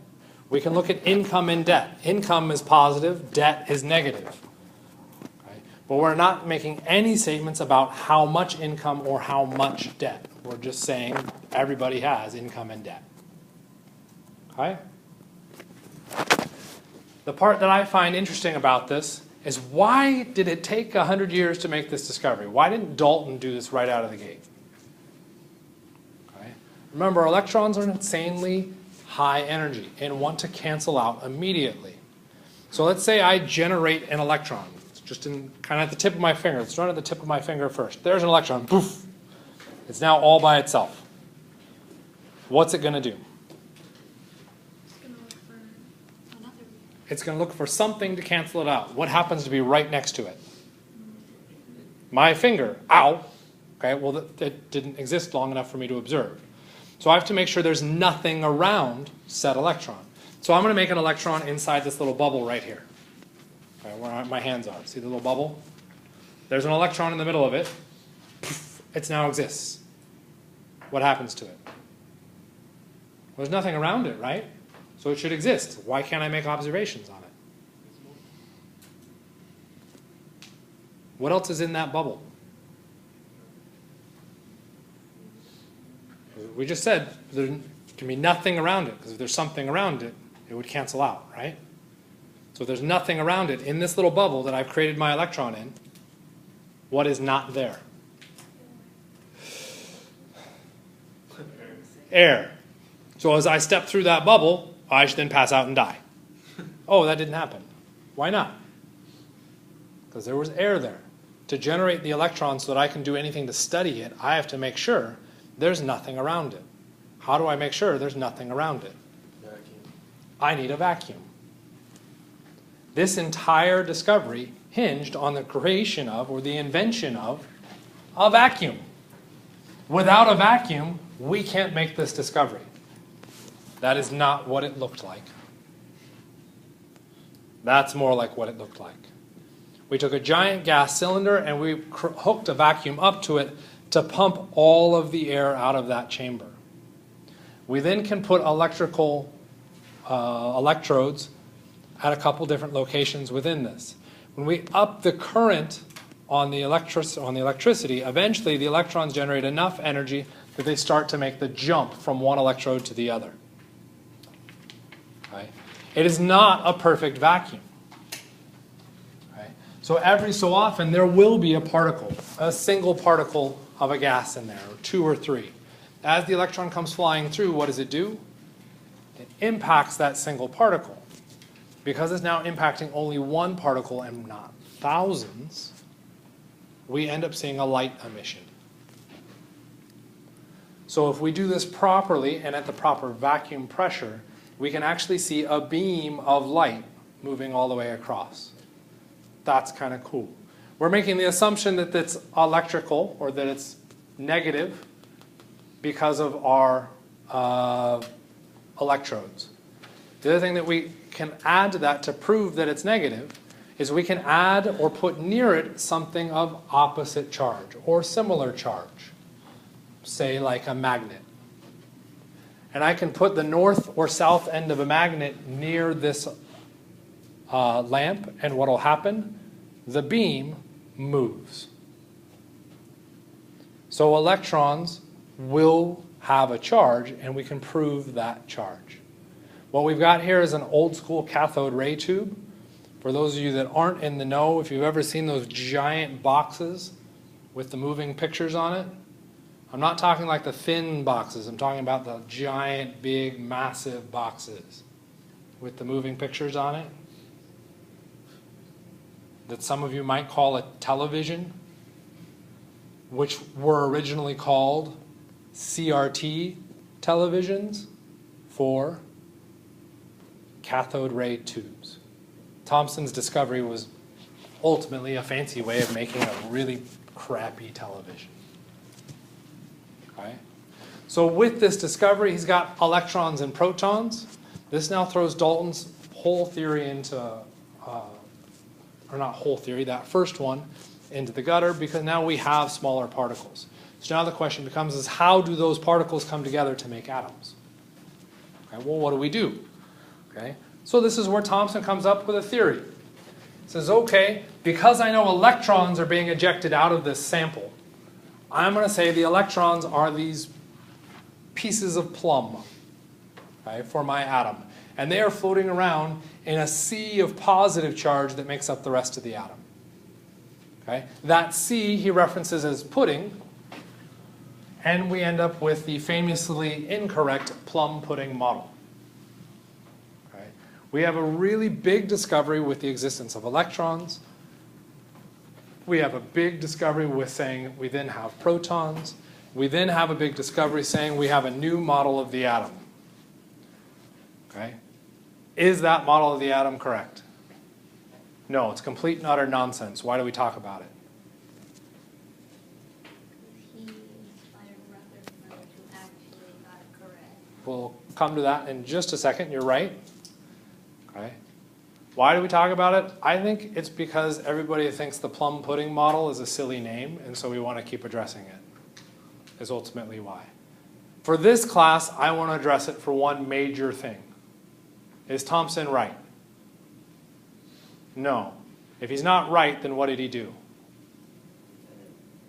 Speaker 1: We can look at income and debt. Income is positive, debt is negative. Okay? But we're not making any statements about how much income or how much debt. We're just saying everybody has income and debt. Okay? The part that I find interesting about this is why did it take 100 years to make this discovery? Why didn't Dalton do this right out of the gate? Okay? Remember, electrons are insanely high energy and want to cancel out immediately. So let's say I generate an electron. It's just kind of at the tip of my finger. Let's run at the tip of my finger first. There's an electron. Poof. It's now all by itself. What's it going to do? It's going to look for something to cancel it out. What happens to be right next to it? My finger. Ow. Okay, well, it didn't exist long enough for me to observe. So I have to make sure there's nothing around said electron. So I'm going to make an electron inside this little bubble right here. Okay, where my hands are. See the little bubble? There's an electron in the middle of it. It now exists. What happens to it? Well, there's nothing around it, right? So it should exist. Why can't I make observations on it? What else is in that bubble? We just said there can be nothing around it, because if there's something around it, it would cancel out, right? So there's nothing around it. In this little bubble that I've created my electron in, what is not there? Air. So as I step through that bubble, I should then pass out and die. Oh, that didn't happen. Why not? Because there was air there. To generate the electron so that I can do anything to study it, I have to make sure there's nothing around it. How do I make sure there's nothing around it?
Speaker 6: Vacuum.
Speaker 1: I need a vacuum. This entire discovery hinged on the creation of, or the invention of, a vacuum. Without a vacuum, we can't make this discovery. That is not what it looked like. That's more like what it looked like. We took a giant gas cylinder and we hooked a vacuum up to it to pump all of the air out of that chamber. We then can put electrical electrodes at a couple different locations within this. When we up the current on the electricity, eventually the electrons generate enough energy that they start to make the jump from one electrode to the other. Right? It is not a perfect vacuum. Right? So every so often there will be a particle, a single particle of a gas in there, or two or three. As the electron comes flying through, what does it do? It impacts that single particle. Because it's now impacting only one particle and not thousands, we end up seeing a light emission. So if we do this properly and at the proper vacuum pressure, we can actually see a beam of light moving all the way across. That's kind of cool. We're making the assumption that it's electrical, or that it's negative, because of our electrodes. The other thing that we can add to that to prove that it's negative is we can add or put near it something of opposite charge or similar charge, say like a magnet. And I can put the north or south end of a magnet near this lamp, and what will happen? The beam moves. So electrons will have a charge, and we can prove that charge. What we've got here is an old school cathode ray tube. For those of you that aren't in the know, if you've ever seen those giant boxes with the moving pictures on it, I'm not talking like the thin boxes. I'm talking about the giant, big, massive boxes with the moving pictures on it that some of you might call a television, which were originally called CRT televisions for cathode ray tubes. Thomson's discovery was ultimately a fancy way of making a really crappy television. Okay? So with this discovery, he's got electrons and protons. This now throws Dalton's whole theory into, or not whole theory, that first one, into the gutter, because now we have smaller particles. So now the question becomes is how do those particles come together to make atoms? Okay, well, what do we do? Okay, so this is where Thompson comes up with a theory. He says, okay, because I know electrons are being ejected out of this sample, I'm going to say the electrons are these pieces of plum, okay, for my atom. And they are floating around in a sea of positive charge that makes up the rest of the atom. Okay? That sea he references as pudding, and we end up with the famously incorrect plum pudding model. Okay? We have a really big discovery with the existence of electrons. We have a big discovery with saying we then have protons. We then have a big discovery saying we have a new model of the atom. Okay? Is that model of the atom correct? No, it's complete and utter nonsense. Why do we talk about it?
Speaker 3: He inspired Rutherford to actually got it correct.
Speaker 1: We'll come to that in just a second. You're right. Okay. Why do we talk about it? I think it's because everybody thinks the plum pudding model is a silly name, and so we want to keep addressing it, is ultimately why. For this class, I want to address it for one major thing. Is Thompson right? No. If he's not right, then what did he do?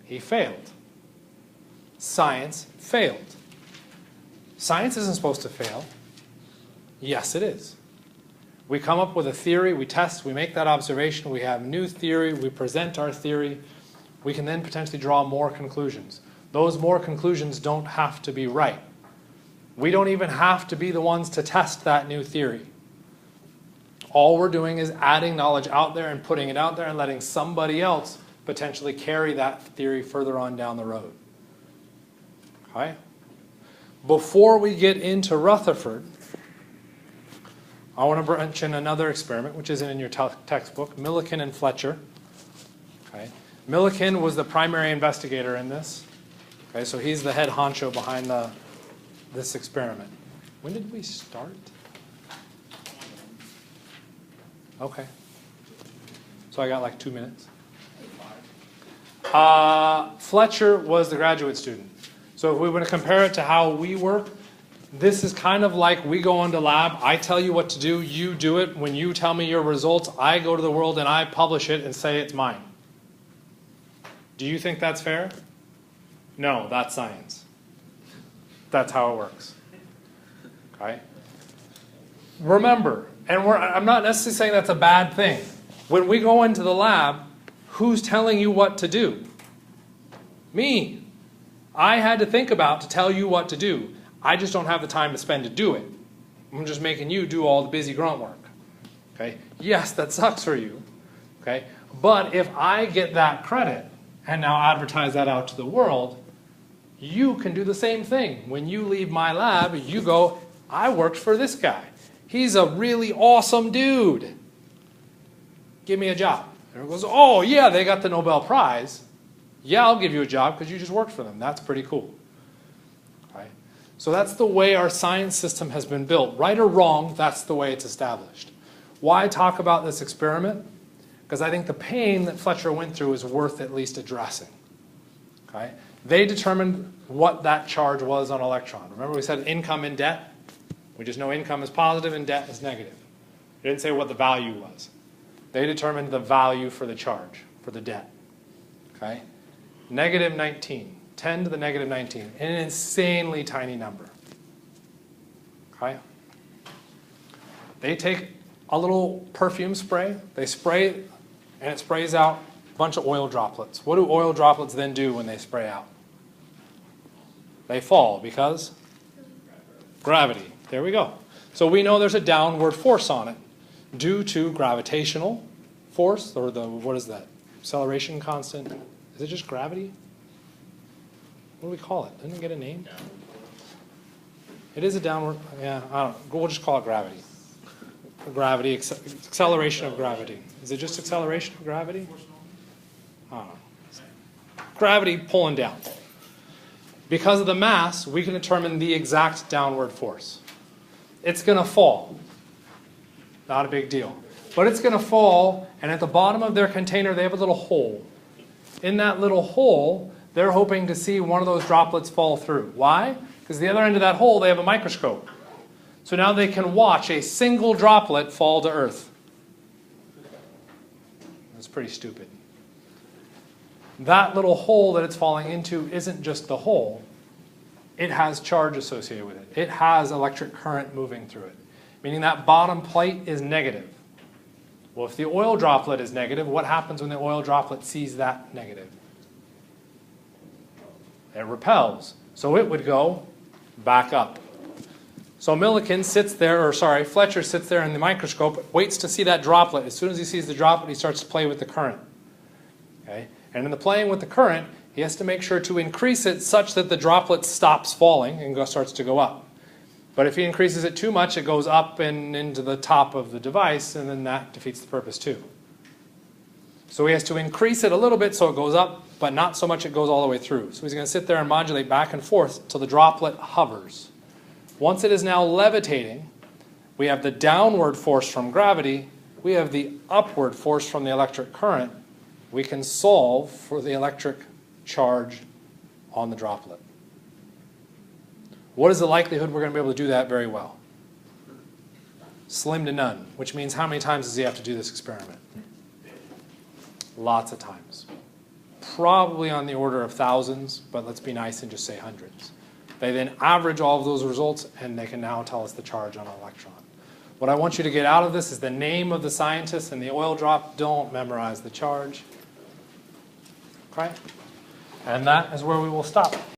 Speaker 1: He failed. Science failed. Science isn't supposed to fail. Yes, it is. We come up with a theory, we test, we make that observation, we have new theory, we present our theory. We can then potentially draw more conclusions. Those more conclusions don't have to be right. We don't even have to be the ones to test that new theory. All we're doing is adding knowledge out there and putting it out there and letting somebody else potentially carry that theory further on down the road. Okay? Before we get into Rutherford, I want to mention another experiment, which isn't in your textbook, Millikan and Fletcher. Okay? Millikan was the primary investigator in this. Okay, so he's the head honcho behind this experiment. When did we start? Okay. So I got like 2 minutes. Fletcher was the graduate student. So if we were to compare it to how we work, this is kind of like we go into lab, I tell you what to do, you do it. When you tell me your results, I go to the world and I publish it and say it's mine. Do you think that's fair? No, that's science. That's how it works. Okay? Remember, and I'm not necessarily saying that's a bad thing. When we go into the lab, who's telling you what to do? Me. I had to think about to tell you what to do. I just don't have the time to spend to do it. I'm just making you do all the busy grunt work. Okay? Yes, that sucks for you. Okay? But if I get that credit and now advertise that out to the world, you can do the same thing. When you leave my lab, you go, I worked for this guy. He's a really awesome dude. Give me a job. Everyone goes, oh yeah, they got the Nobel Prize. Yeah, I'll give you a job because you just worked for them. That's pretty cool. Right? So that's the way our science system has been built. Right or wrong, that's the way it's established. Why talk about this experiment? Because I think the pain that Fletcher went through is worth at least addressing. Okay? They determined what that charge was on an electron. Remember we said income and debt? We just know income is positive and debt is negative. They didn't say what the value was. They determined the value for the charge, for the debt. Okay? Negative 19. 10 to the negative 19. An insanely tiny number. Okay? They take a little perfume spray. They spray, and it sprays out a bunch of oil droplets. What do oil droplets then do when they spray out? They fall because? Gravity. There we go. So we know there's a downward force on it due to gravitational force, or the, what is that? Acceleration constant. Is it just gravity? What do we call it? Didn't it get a name? It is a downward, yeah, I don't know. We'll just call it gravity. Gravity, acceleration of gravity. Is it just acceleration of gravity? I don't know. Gravity pulling down. Because of the mass, we can determine the exact downward force. It's going to fall. Not a big deal. But it's going to fall, and at the bottom of their container, they have a little hole. In that little hole, they're hoping to see one of those droplets fall through. Why? Because the other end of that hole, they have a microscope. So now they can watch a single droplet fall to Earth. That's pretty stupid. That little hole that it's falling into isn't just the hole. It has charge associated with it. It has electric current moving through it, meaning that bottom plate is negative. Well, if the oil droplet is negative, what happens when the oil droplet sees that negative? It repels. So it would go back up. So Millikan sits there, or sorry, Fletcher sits there in the microscope, waits to see that droplet. As soon as he sees the droplet, he starts to play with the current. Okay? And in the playing with the current, he has to make sure to increase it such that the droplet stops falling and starts to go up. But if he increases it too much, it goes up and into the top of the device, and then that defeats the purpose too. So he has to increase it a little bit so it goes up, but not so much it goes all the way through. So he's going to sit there and modulate back and forth till the droplet hovers. Once it is now levitating, we have the downward force from gravity, we have the upward force from the electric current. We can solve for the electric charge on the droplet. What is the likelihood we're going to be able to do that very well? Slim to none, which means how many times does he have to do this experiment? Lots of times. Probably on the order of thousands, but let's be nice and just say hundreds. They then average all of those results, and they can now tell us the charge on an electron. What I want you to get out of this is the name of the scientist and the oil drop. Don't memorize the charge. Okay? And that is where we will stop.